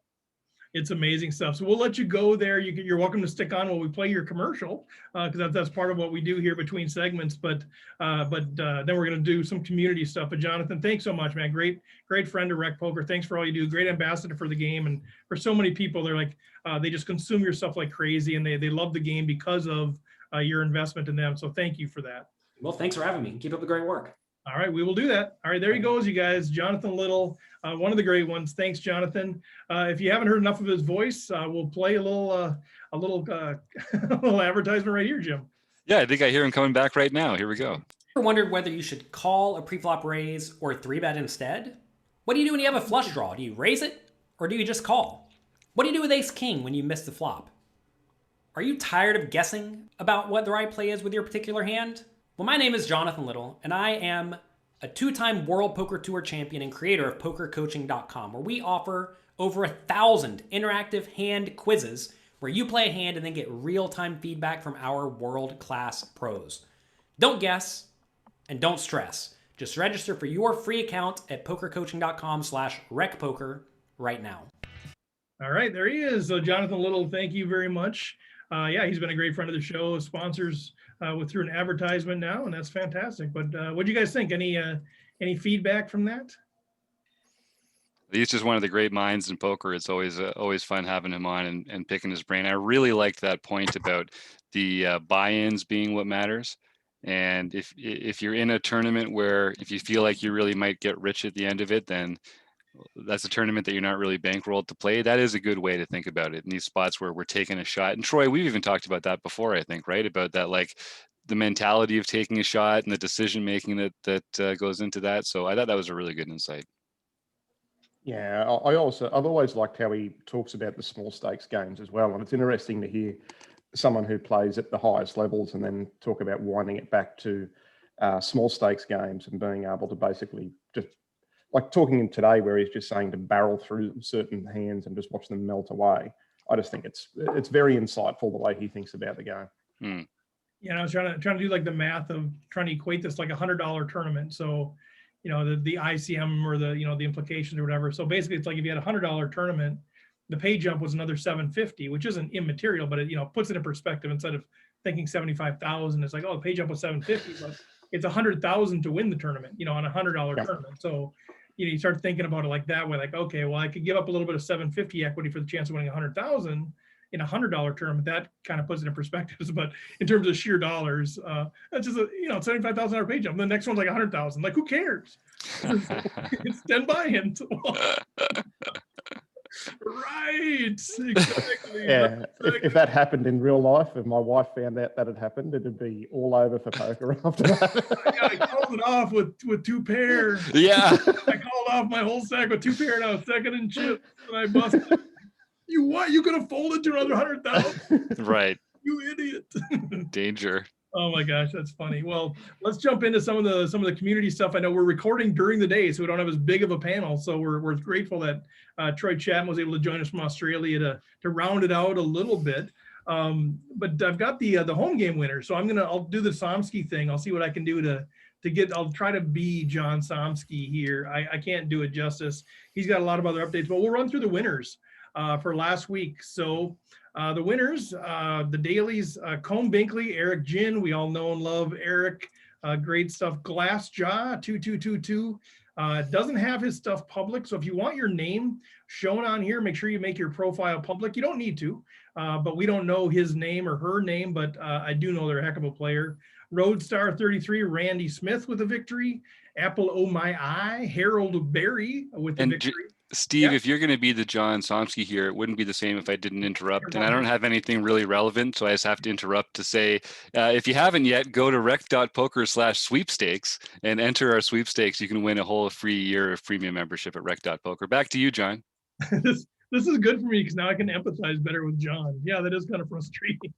It's amazing stuff. So we'll let you go there. You're welcome to stick on while we play your commercial, because that's part of what we do here between segments. But then we're going to do some community stuff. But Jonathan, thanks so much, man. Great friend of RecPoker. Thanks for all you do. Great ambassador for the game. And for so many people, they're like, they just consume your stuff like crazy, and they love the game because of your investment in them. So thank you for that. Well, thanks for having me. Keep up the great work. All right, we will do that. All right, there he goes, you guys. Jonathan Little, one of the great ones. Thanks, Jonathan. If you haven't heard enough of his voice, we'll play a little little advertisement right here, Jim. Yeah, I think I hear him coming back right now. Here we go. Ever wondered whether you should call a preflop raise or 3-bet instead? What do you do when you have a flush draw? Do you raise it or do you just call? What do you do with ace-king when you miss the flop? Are you tired of guessing about what the right play is with your particular hand? Well, my name is Jonathan Little, and I am a 2-time World Poker Tour champion and creator of PokerCoaching.com, where we offer over 1,000 interactive hand quizzes where you play a hand and then get real-time feedback from our world-class pros. Don't guess and don't stress. Just register for your free account at PokerCoaching.com/RecPoker right now. All right, there he is. So Jonathan Little, thank you very much. Yeah, he's been a great friend of the show, sponsors through an advertisement now, and that's fantastic. But what do you guys think? Any feedback from that? He's just one of the great minds in poker. It's always fun having him on and picking his brain. I really liked that point about the buy-ins being what matters. And if you're in a tournament where if you feel like you really might get rich at the end of it, then that's a tournament that you're not really bankrolled to play. That is a good way to think about it in these spots where we're taking a shot. And Troy, we've even talked about that before, I think, right? About that, like the mentality of taking a shot and the decision making that goes into that. So I thought that was a really good insight. Yeah, I've always liked how he talks about the small stakes games as well. And it's interesting to hear someone who plays at the highest levels and then talk about winding it back to small stakes games and being able to basically just, like talking in today where he's just saying to barrel through certain hands and just watch them melt away. I just think it's very insightful the way he thinks about the game. Yeah, I was trying to do like the math of trying to equate this like $100 tournament. So, you know, the ICM or the, you know, the implications or whatever. So basically it's like if you had a $100 tournament, the pay jump was another $750, which isn't immaterial, but it, you know, puts it in perspective. Instead of thinking 75,000. It's like, oh, the pay jump was 750, but it's 100,000 to win the tournament, on a $100 tournament. So, you start thinking about it like that way, like, okay, well, I could give up a little bit of 750 equity for the chance of winning 100,000 in a $100 tournament. That kind of puts it in perspectives. But in terms of sheer dollars, that's just a $75,000 pay jump. The next one's like 100,000. Like, who cares? It's 10 buy-ins. Right, exactly. Yeah, if that happened in real life, if my wife found out that had happened, it'd be all over for poker after that. I called it off with 2 pair. Yeah. I called off my whole stack with 2 pair, and I was second in chips, and I busted. You what? You could have folded to another 100,000? Right. You idiot. Danger. Oh my gosh, that's funny. Well, let's jump into some of the community stuff. I know we're recording during the day, so we don't have as big of a panel. So we're grateful that Troy Chapman was able to join us from Australia to round it out a little bit. But I've got the home game winner, so I'll do the Somsky thing. I'll see what I can do to get. I'll try to be John Somsky here. I can't do it justice. He's got a lot of other updates, but we'll run through the winners for last week. So. The winners, the dailies, Combe Binkley, Eric Gin, we all know and love Eric, great stuff. Glassjaw 2222 doesn't have his stuff public, so if you want your name shown on here, make sure you make your profile public. You don't need to, but we don't know his name or her name, but I do know they're a heck of a player. Roadstar 33, Randy Smith with a victory. Apple Oh My Eye, Harold Berry with a victory. Steve, if you're going to be the John Somsky here, it wouldn't be the same if I didn't interrupt. And I don't have anything really relevant, so I just have to interrupt to say, if you haven't yet, go to rec.poker/sweepstakes and enter our sweepstakes. You can win a whole free year of premium membership at rec.poker. Back to you, John. This is good for me because now I can empathize better with John. Yeah, that is kind of frustrating.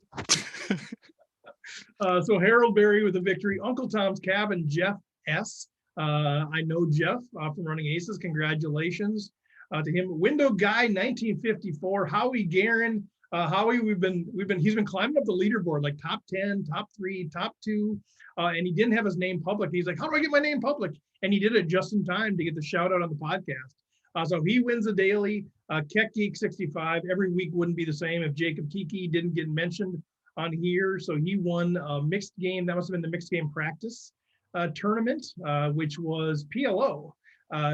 So Harold Berry with a victory. Uncle Tom's Cabin, Jeff S. I know Jeff from Running Aces. Congratulations. To him, Window Guy 1954, Howie Guerin. Howie, he's been climbing up the leaderboard, like top 10, top 3, top 2, and he didn't have his name public. He's like, how do I get my name public? And he did it just in time to get the shout out on the podcast. So he wins the daily. Keck Geek 65. Every week wouldn't be the same if Jacob Kiki didn't get mentioned on here. So he won a mixed game. That must have been the mixed game practice tournament, which was PLO.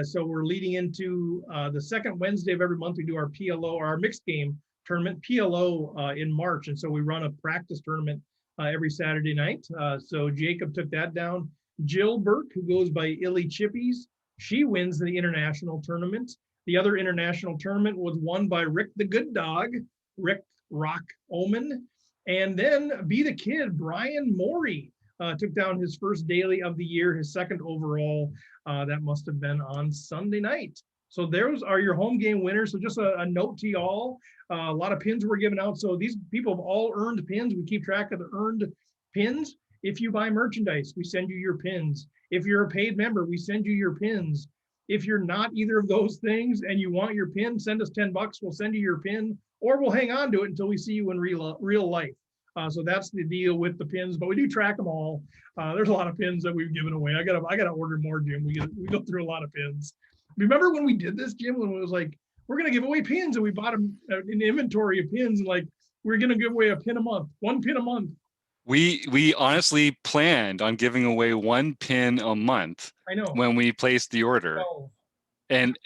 So we're leading into the second Wednesday of every month. We do our PLO, our mixed game tournament, PLO in March. And so we run a practice tournament every Saturday night. So Jacob took that down. Jill Burke, who goes by Illy Chippies, she wins the international tournament. The other international tournament was won by Rick the Good Dog, Rick Rock Omen. And then Be the Kid, Brian Morey, took down his first daily of the year, his second overall. That must have been on Sunday night. So those are your home game winners. So just a note to y'all, a lot of pins were given out. So these people have all earned pins. We keep track of the earned pins. If you buy merchandise, we send you your pins. If you're a paid member, we send you your pins. If you're not either of those things and you want your pin, send us $10. We'll send you your pin, or we'll hang on to it until we see you in real life. So that's the deal with the pins, but we do track them all. There's a lot of pins that we've given away. I gotta order more, Jim. We go through a lot of pins. Remember when we did this, Jim, when it was like, we're gonna give away pins, and we bought an inventory of pins, and like we're gonna give away a pin a month, 1 pin a month. We honestly planned on giving away 1 pin a month. I know. When we placed the order. Oh. And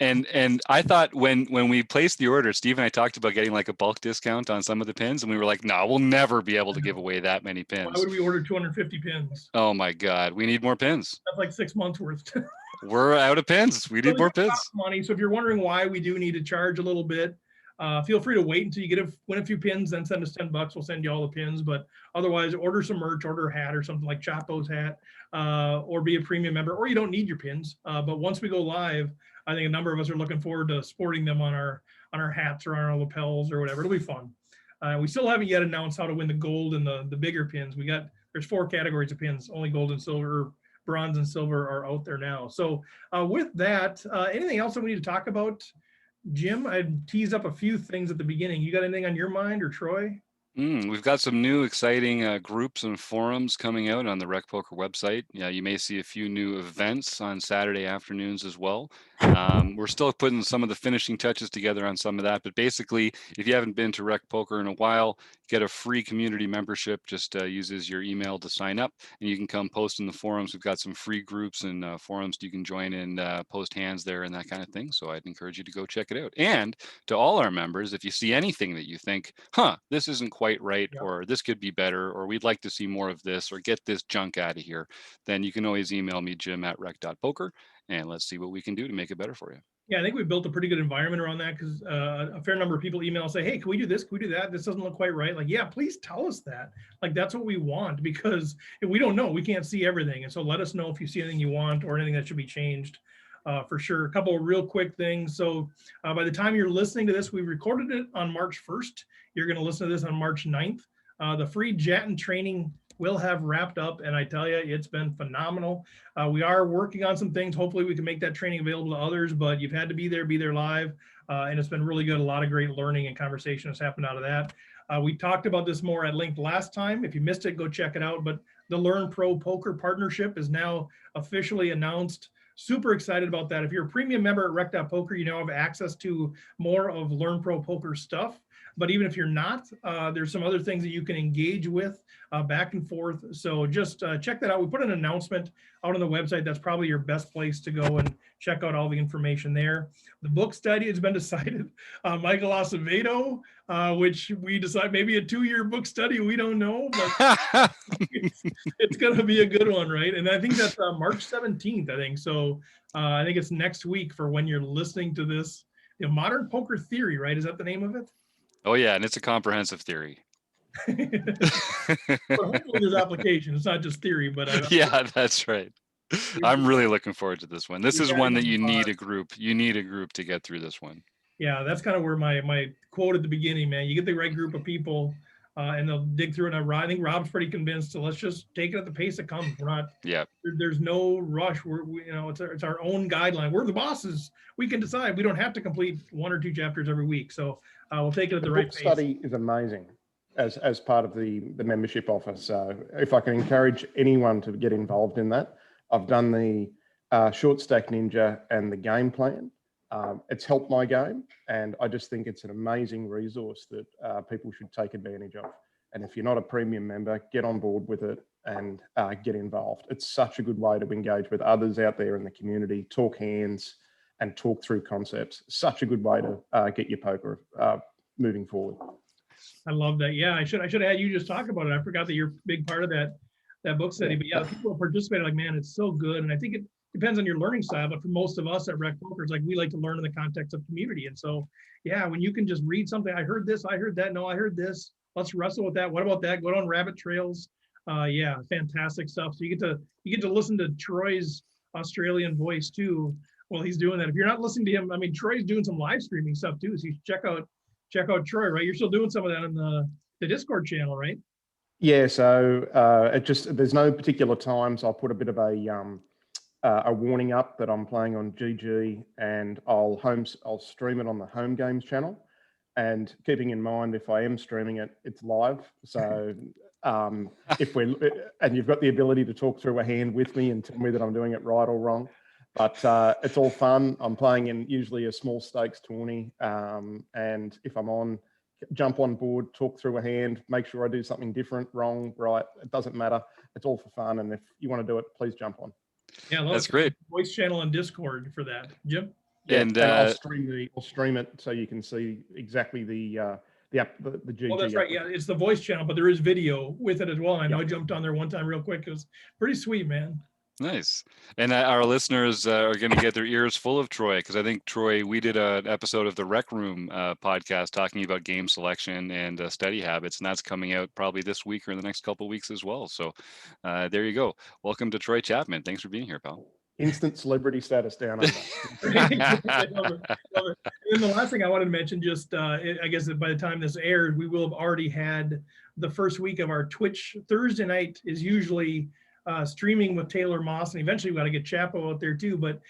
I thought when we placed the order, Steve and I talked about getting like a bulk discount on some of the pins, and we were like, no, we'll never be able to give away that many pins. Why would we order 250 pins? Oh my God, we need more pins. That's like 6 months worth. We're out of pins. We need more pins. Money. So if you're wondering why we do need to charge a little bit, feel free to wait until you win a few pins, then send us $10. We'll send you all the pins. But otherwise, order some merch, order a hat or something like Chapo's hat, or be a premium member, or you don't need your pins. But once we go live, I think a number of us are looking forward to sporting them on our hats or on our lapels or whatever. It'll be fun. We still haven't yet announced how to win the gold and the bigger pins. There's 4 categories of pins. Only gold and silver, bronze and silver are out there now. So with that, anything else that we need to talk about? Jim, I teased up a few things at the beginning. You got anything on your mind, or Troy? We've got some new exciting groups and forums coming out on the RecPoker website. Yeah, you may see a few new events on Saturday afternoons as well. We're still putting some of the finishing touches together on some of that, but basically, if you haven't been to RecPoker in a while, get a free community membership. Just uses your email to sign up, and you can come post in the forums. We've got some free groups and forums you can join and post hands there and that kind of thing. So I'd encourage you to go check it out. And to all our members, if you see anything that you think, this isn't quite right, or this could be better, or we'd like to see more of this, or get this junk out of here, then you can always email me, jim@rec.poker, and let's see what we can do to make it better for you. Yeah, I think we built a pretty good environment around that, because a fair number of people email and say, hey, can we do this? Can we do that? This doesn't look quite right. Like, yeah, please tell us that. Like, that's what we want, because if we don't know, we can't see everything. And so let us know if you see anything you want or anything that should be changed, for sure. A couple of real quick things. So by the time you're listening to this, we recorded it on March 1st. You're going to listen to this on March 9th. The free Jatin training will have wrapped up, and I tell you, it's been phenomenal. We are working on some things. Hopefully we can make that training available to others, but you've had to be there live, and it's been really good. A lot of great learning and conversation has happened out of that. We talked about this more at length last time. If you missed it, go check it out. But the Learn Pro Poker partnership is now officially announced. Super excited about that. If you're a premium member at rec.poker, you now have access to more of Learn Pro Poker stuff. But even if you're not, there's some other things that you can engage with back and forth. So just check that out. We put an announcement out on the website. That's probably your best place to go and check out all the information there. The book study has been decided. Michael Acevedo, which we decide maybe a 2-year book study. We don't know, but it's going to be a good one, right? And I think that's March 17th, I think. So I think it's next week for when you're listening to this. Modern Poker Theory, right? Is that the name of it? Oh yeah, and it's a comprehensive theory. But hopefully there's application. It's not just theory, but yeah, that's right. I'm really looking forward to this one. This is one that you need a group. You need a group to get through this one. Yeah, that's kind of where my quote at the beginning, man. You get the right group of people, and they'll dig through it. And I think Rob's pretty convinced. So let's just take it at the pace it comes. We're not. Yeah. There's no rush. It's our own guideline. We're the bosses. We can decide. We don't have to complete 1 or 2 chapters every week. So we'll take it at the right pace. The book study is amazing as part of the membership offer. So if I can encourage anyone to get involved in that, I've done the Short Stack Ninja and the game plan. It's helped my game, and I just think it's an amazing resource that people should take advantage of. And if you're not a premium member, get on board with it and get involved. It's such a good way to engage with others out there in the community, talk hands, and talk through concepts. Such a good way to get your poker moving forward. I love that. Yeah, I should have had you just talk about it. I forgot that you're a big part of that book study. But yeah, people who participate are like, man, it's so good. And I think it depends on your learning style. But for most of us at RecPoker, it's like we like to learn in the context of community. And so, yeah, when you can just read something, I heard this, I heard that, no, I heard this. Let's wrestle with that. What about that? Go down rabbit trails. Yeah, fantastic stuff. So you get to listen to Troy's Australian voice too while he's doing that. If you're not listening to him, I mean, Troy's doing some live streaming stuff too. So you should check out Troy, right? You're still doing some of that on the Discord channel, right? Yeah, so there's no particular times. I'll put a bit of a warning up that I'm playing on GG, and I'll stream it on the Home Games channel. And keeping in mind, if I am streaming it, it's live. So and you've got the ability to talk through a hand with me and tell me that I'm doing it right or wrong. But it's all fun. I'm playing in usually a small stakes tourney. And if I'm on, jump on board, talk through a hand, make sure I do something different, wrong, right. It doesn't matter. It's all for fun. And if you want to do it, please jump on. Yeah, that's great. Voice channel and Discord for that, Jim. Yeah, and I'll stream it so you can see exactly the GG. Well, that's right. Yeah, it's the voice channel, but there is video with it as well. I know I jumped on there one time real quick. It was pretty sweet, man. Nice. And our listeners are going to get their ears full of Troy, because I think, Troy, we did an episode of the Rec Room podcast talking about game selection and study habits, and that's coming out probably this week or in the next couple of weeks as well. So there you go. Welcome to Troy Chapman. Thanks for being here, pal. Instant celebrity status down under. I love it. And then the last thing I wanted to mention, just I guess that by the time this aired, we will have already had the first week of our Twitch. Thursday night is usually streaming with Taylor Moss, and eventually we got to get Chapo out there too. But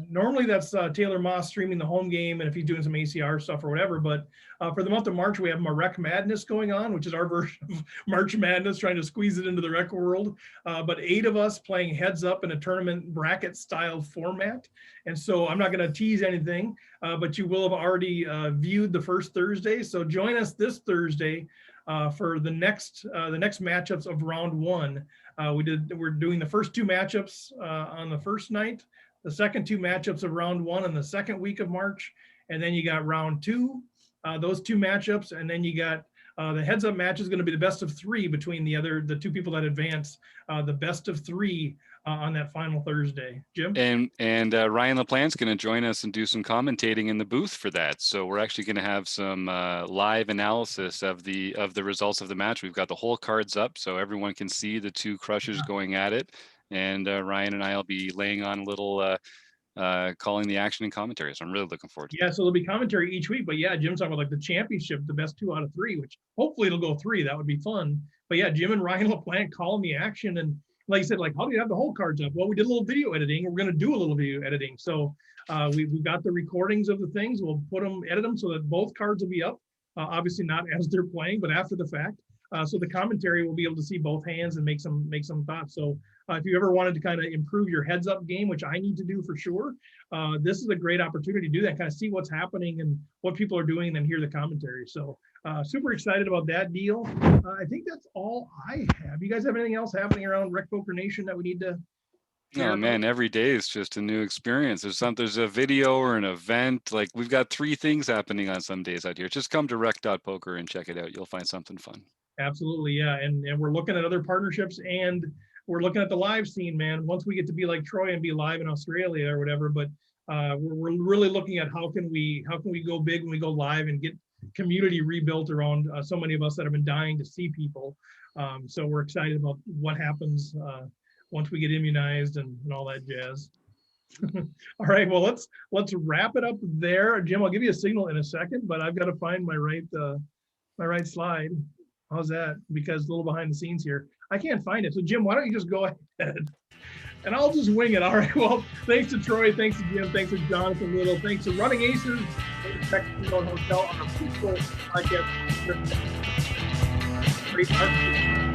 normally that's Taylor Moss streaming the home game, and if he's doing some ACR stuff or whatever. But for the month of March, we have Rec Madness going on, which is our version of March Madness, trying to squeeze it into the rec world. But 8 of us playing heads up in a tournament bracket style format. And so I'm not going to tease anything, but you will have already viewed the first Thursday. So join us this Thursday for the next matchups of round one. We're doing the first two matchups on the first night, the second two matchups of round one on the second week of March, and then you got round two, those two matchups, and then you got the heads up match is going to be the best of three between the two people that advance, the best of three on that final Thursday. Jim? And Ryan LaPlante's going to join us and do some commentating in the booth for that. So we're actually going to have some live analysis of the results of the match. We've got the whole cards up so everyone can see the two crushers going at it. And Ryan and I will be laying on a little calling the action and commentary. So I'm really looking forward to it. Yeah, so there'll be commentary each week. But yeah, Jim's talking about like the championship, the best 2 out of 3, which hopefully it'll go 3. That would be fun. But yeah, Jim and Ryan LaPlante calling the action. And like I said, like, how do you have the whole cards up? Well, we did a little video editing. We're going to do a little video editing. So we've got the recordings of the things. We'll edit them so that both cards will be up. Obviously not as they're playing, but after the fact. So the commentary will be able to see both hands and make some thoughts. So if you ever wanted to kind of improve your heads up game, which I need to do for sure, this is a great opportunity to do that, kind of see what's happening and what people are doing and then hear the commentary. So super excited about that deal. I think that's all I have. You guys have anything else happening around RecPoker Nation that we need to? Oh man, every day is just a new experience. There's a video or an event. Like we've got 3 things happening on some days out here. Just come to rec.poker and check it out. You'll find something fun. Absolutely, yeah. And we're looking at other partnerships and we're looking at the live scene, man. Once we get to be like Troy and be live in Australia or whatever, but we're really looking at how can we go big when we go live and get community rebuilt around so many of us that have been dying to see people. So we're excited about what happens once we get immunized and all that jazz. All right, well, let's wrap it up there. Jim, I'll give you a signal in a second, but I've got to find my right slide. How's that? Because a little behind the scenes here. I can't find it. So Jim, why don't you just go ahead and I'll just wing it. All right. Well, thanks to Troy. Thanks to Jim. Thanks to Jonathan Little. Thanks to Running Aces. Hotel on a peaceful podcast. Great partnership.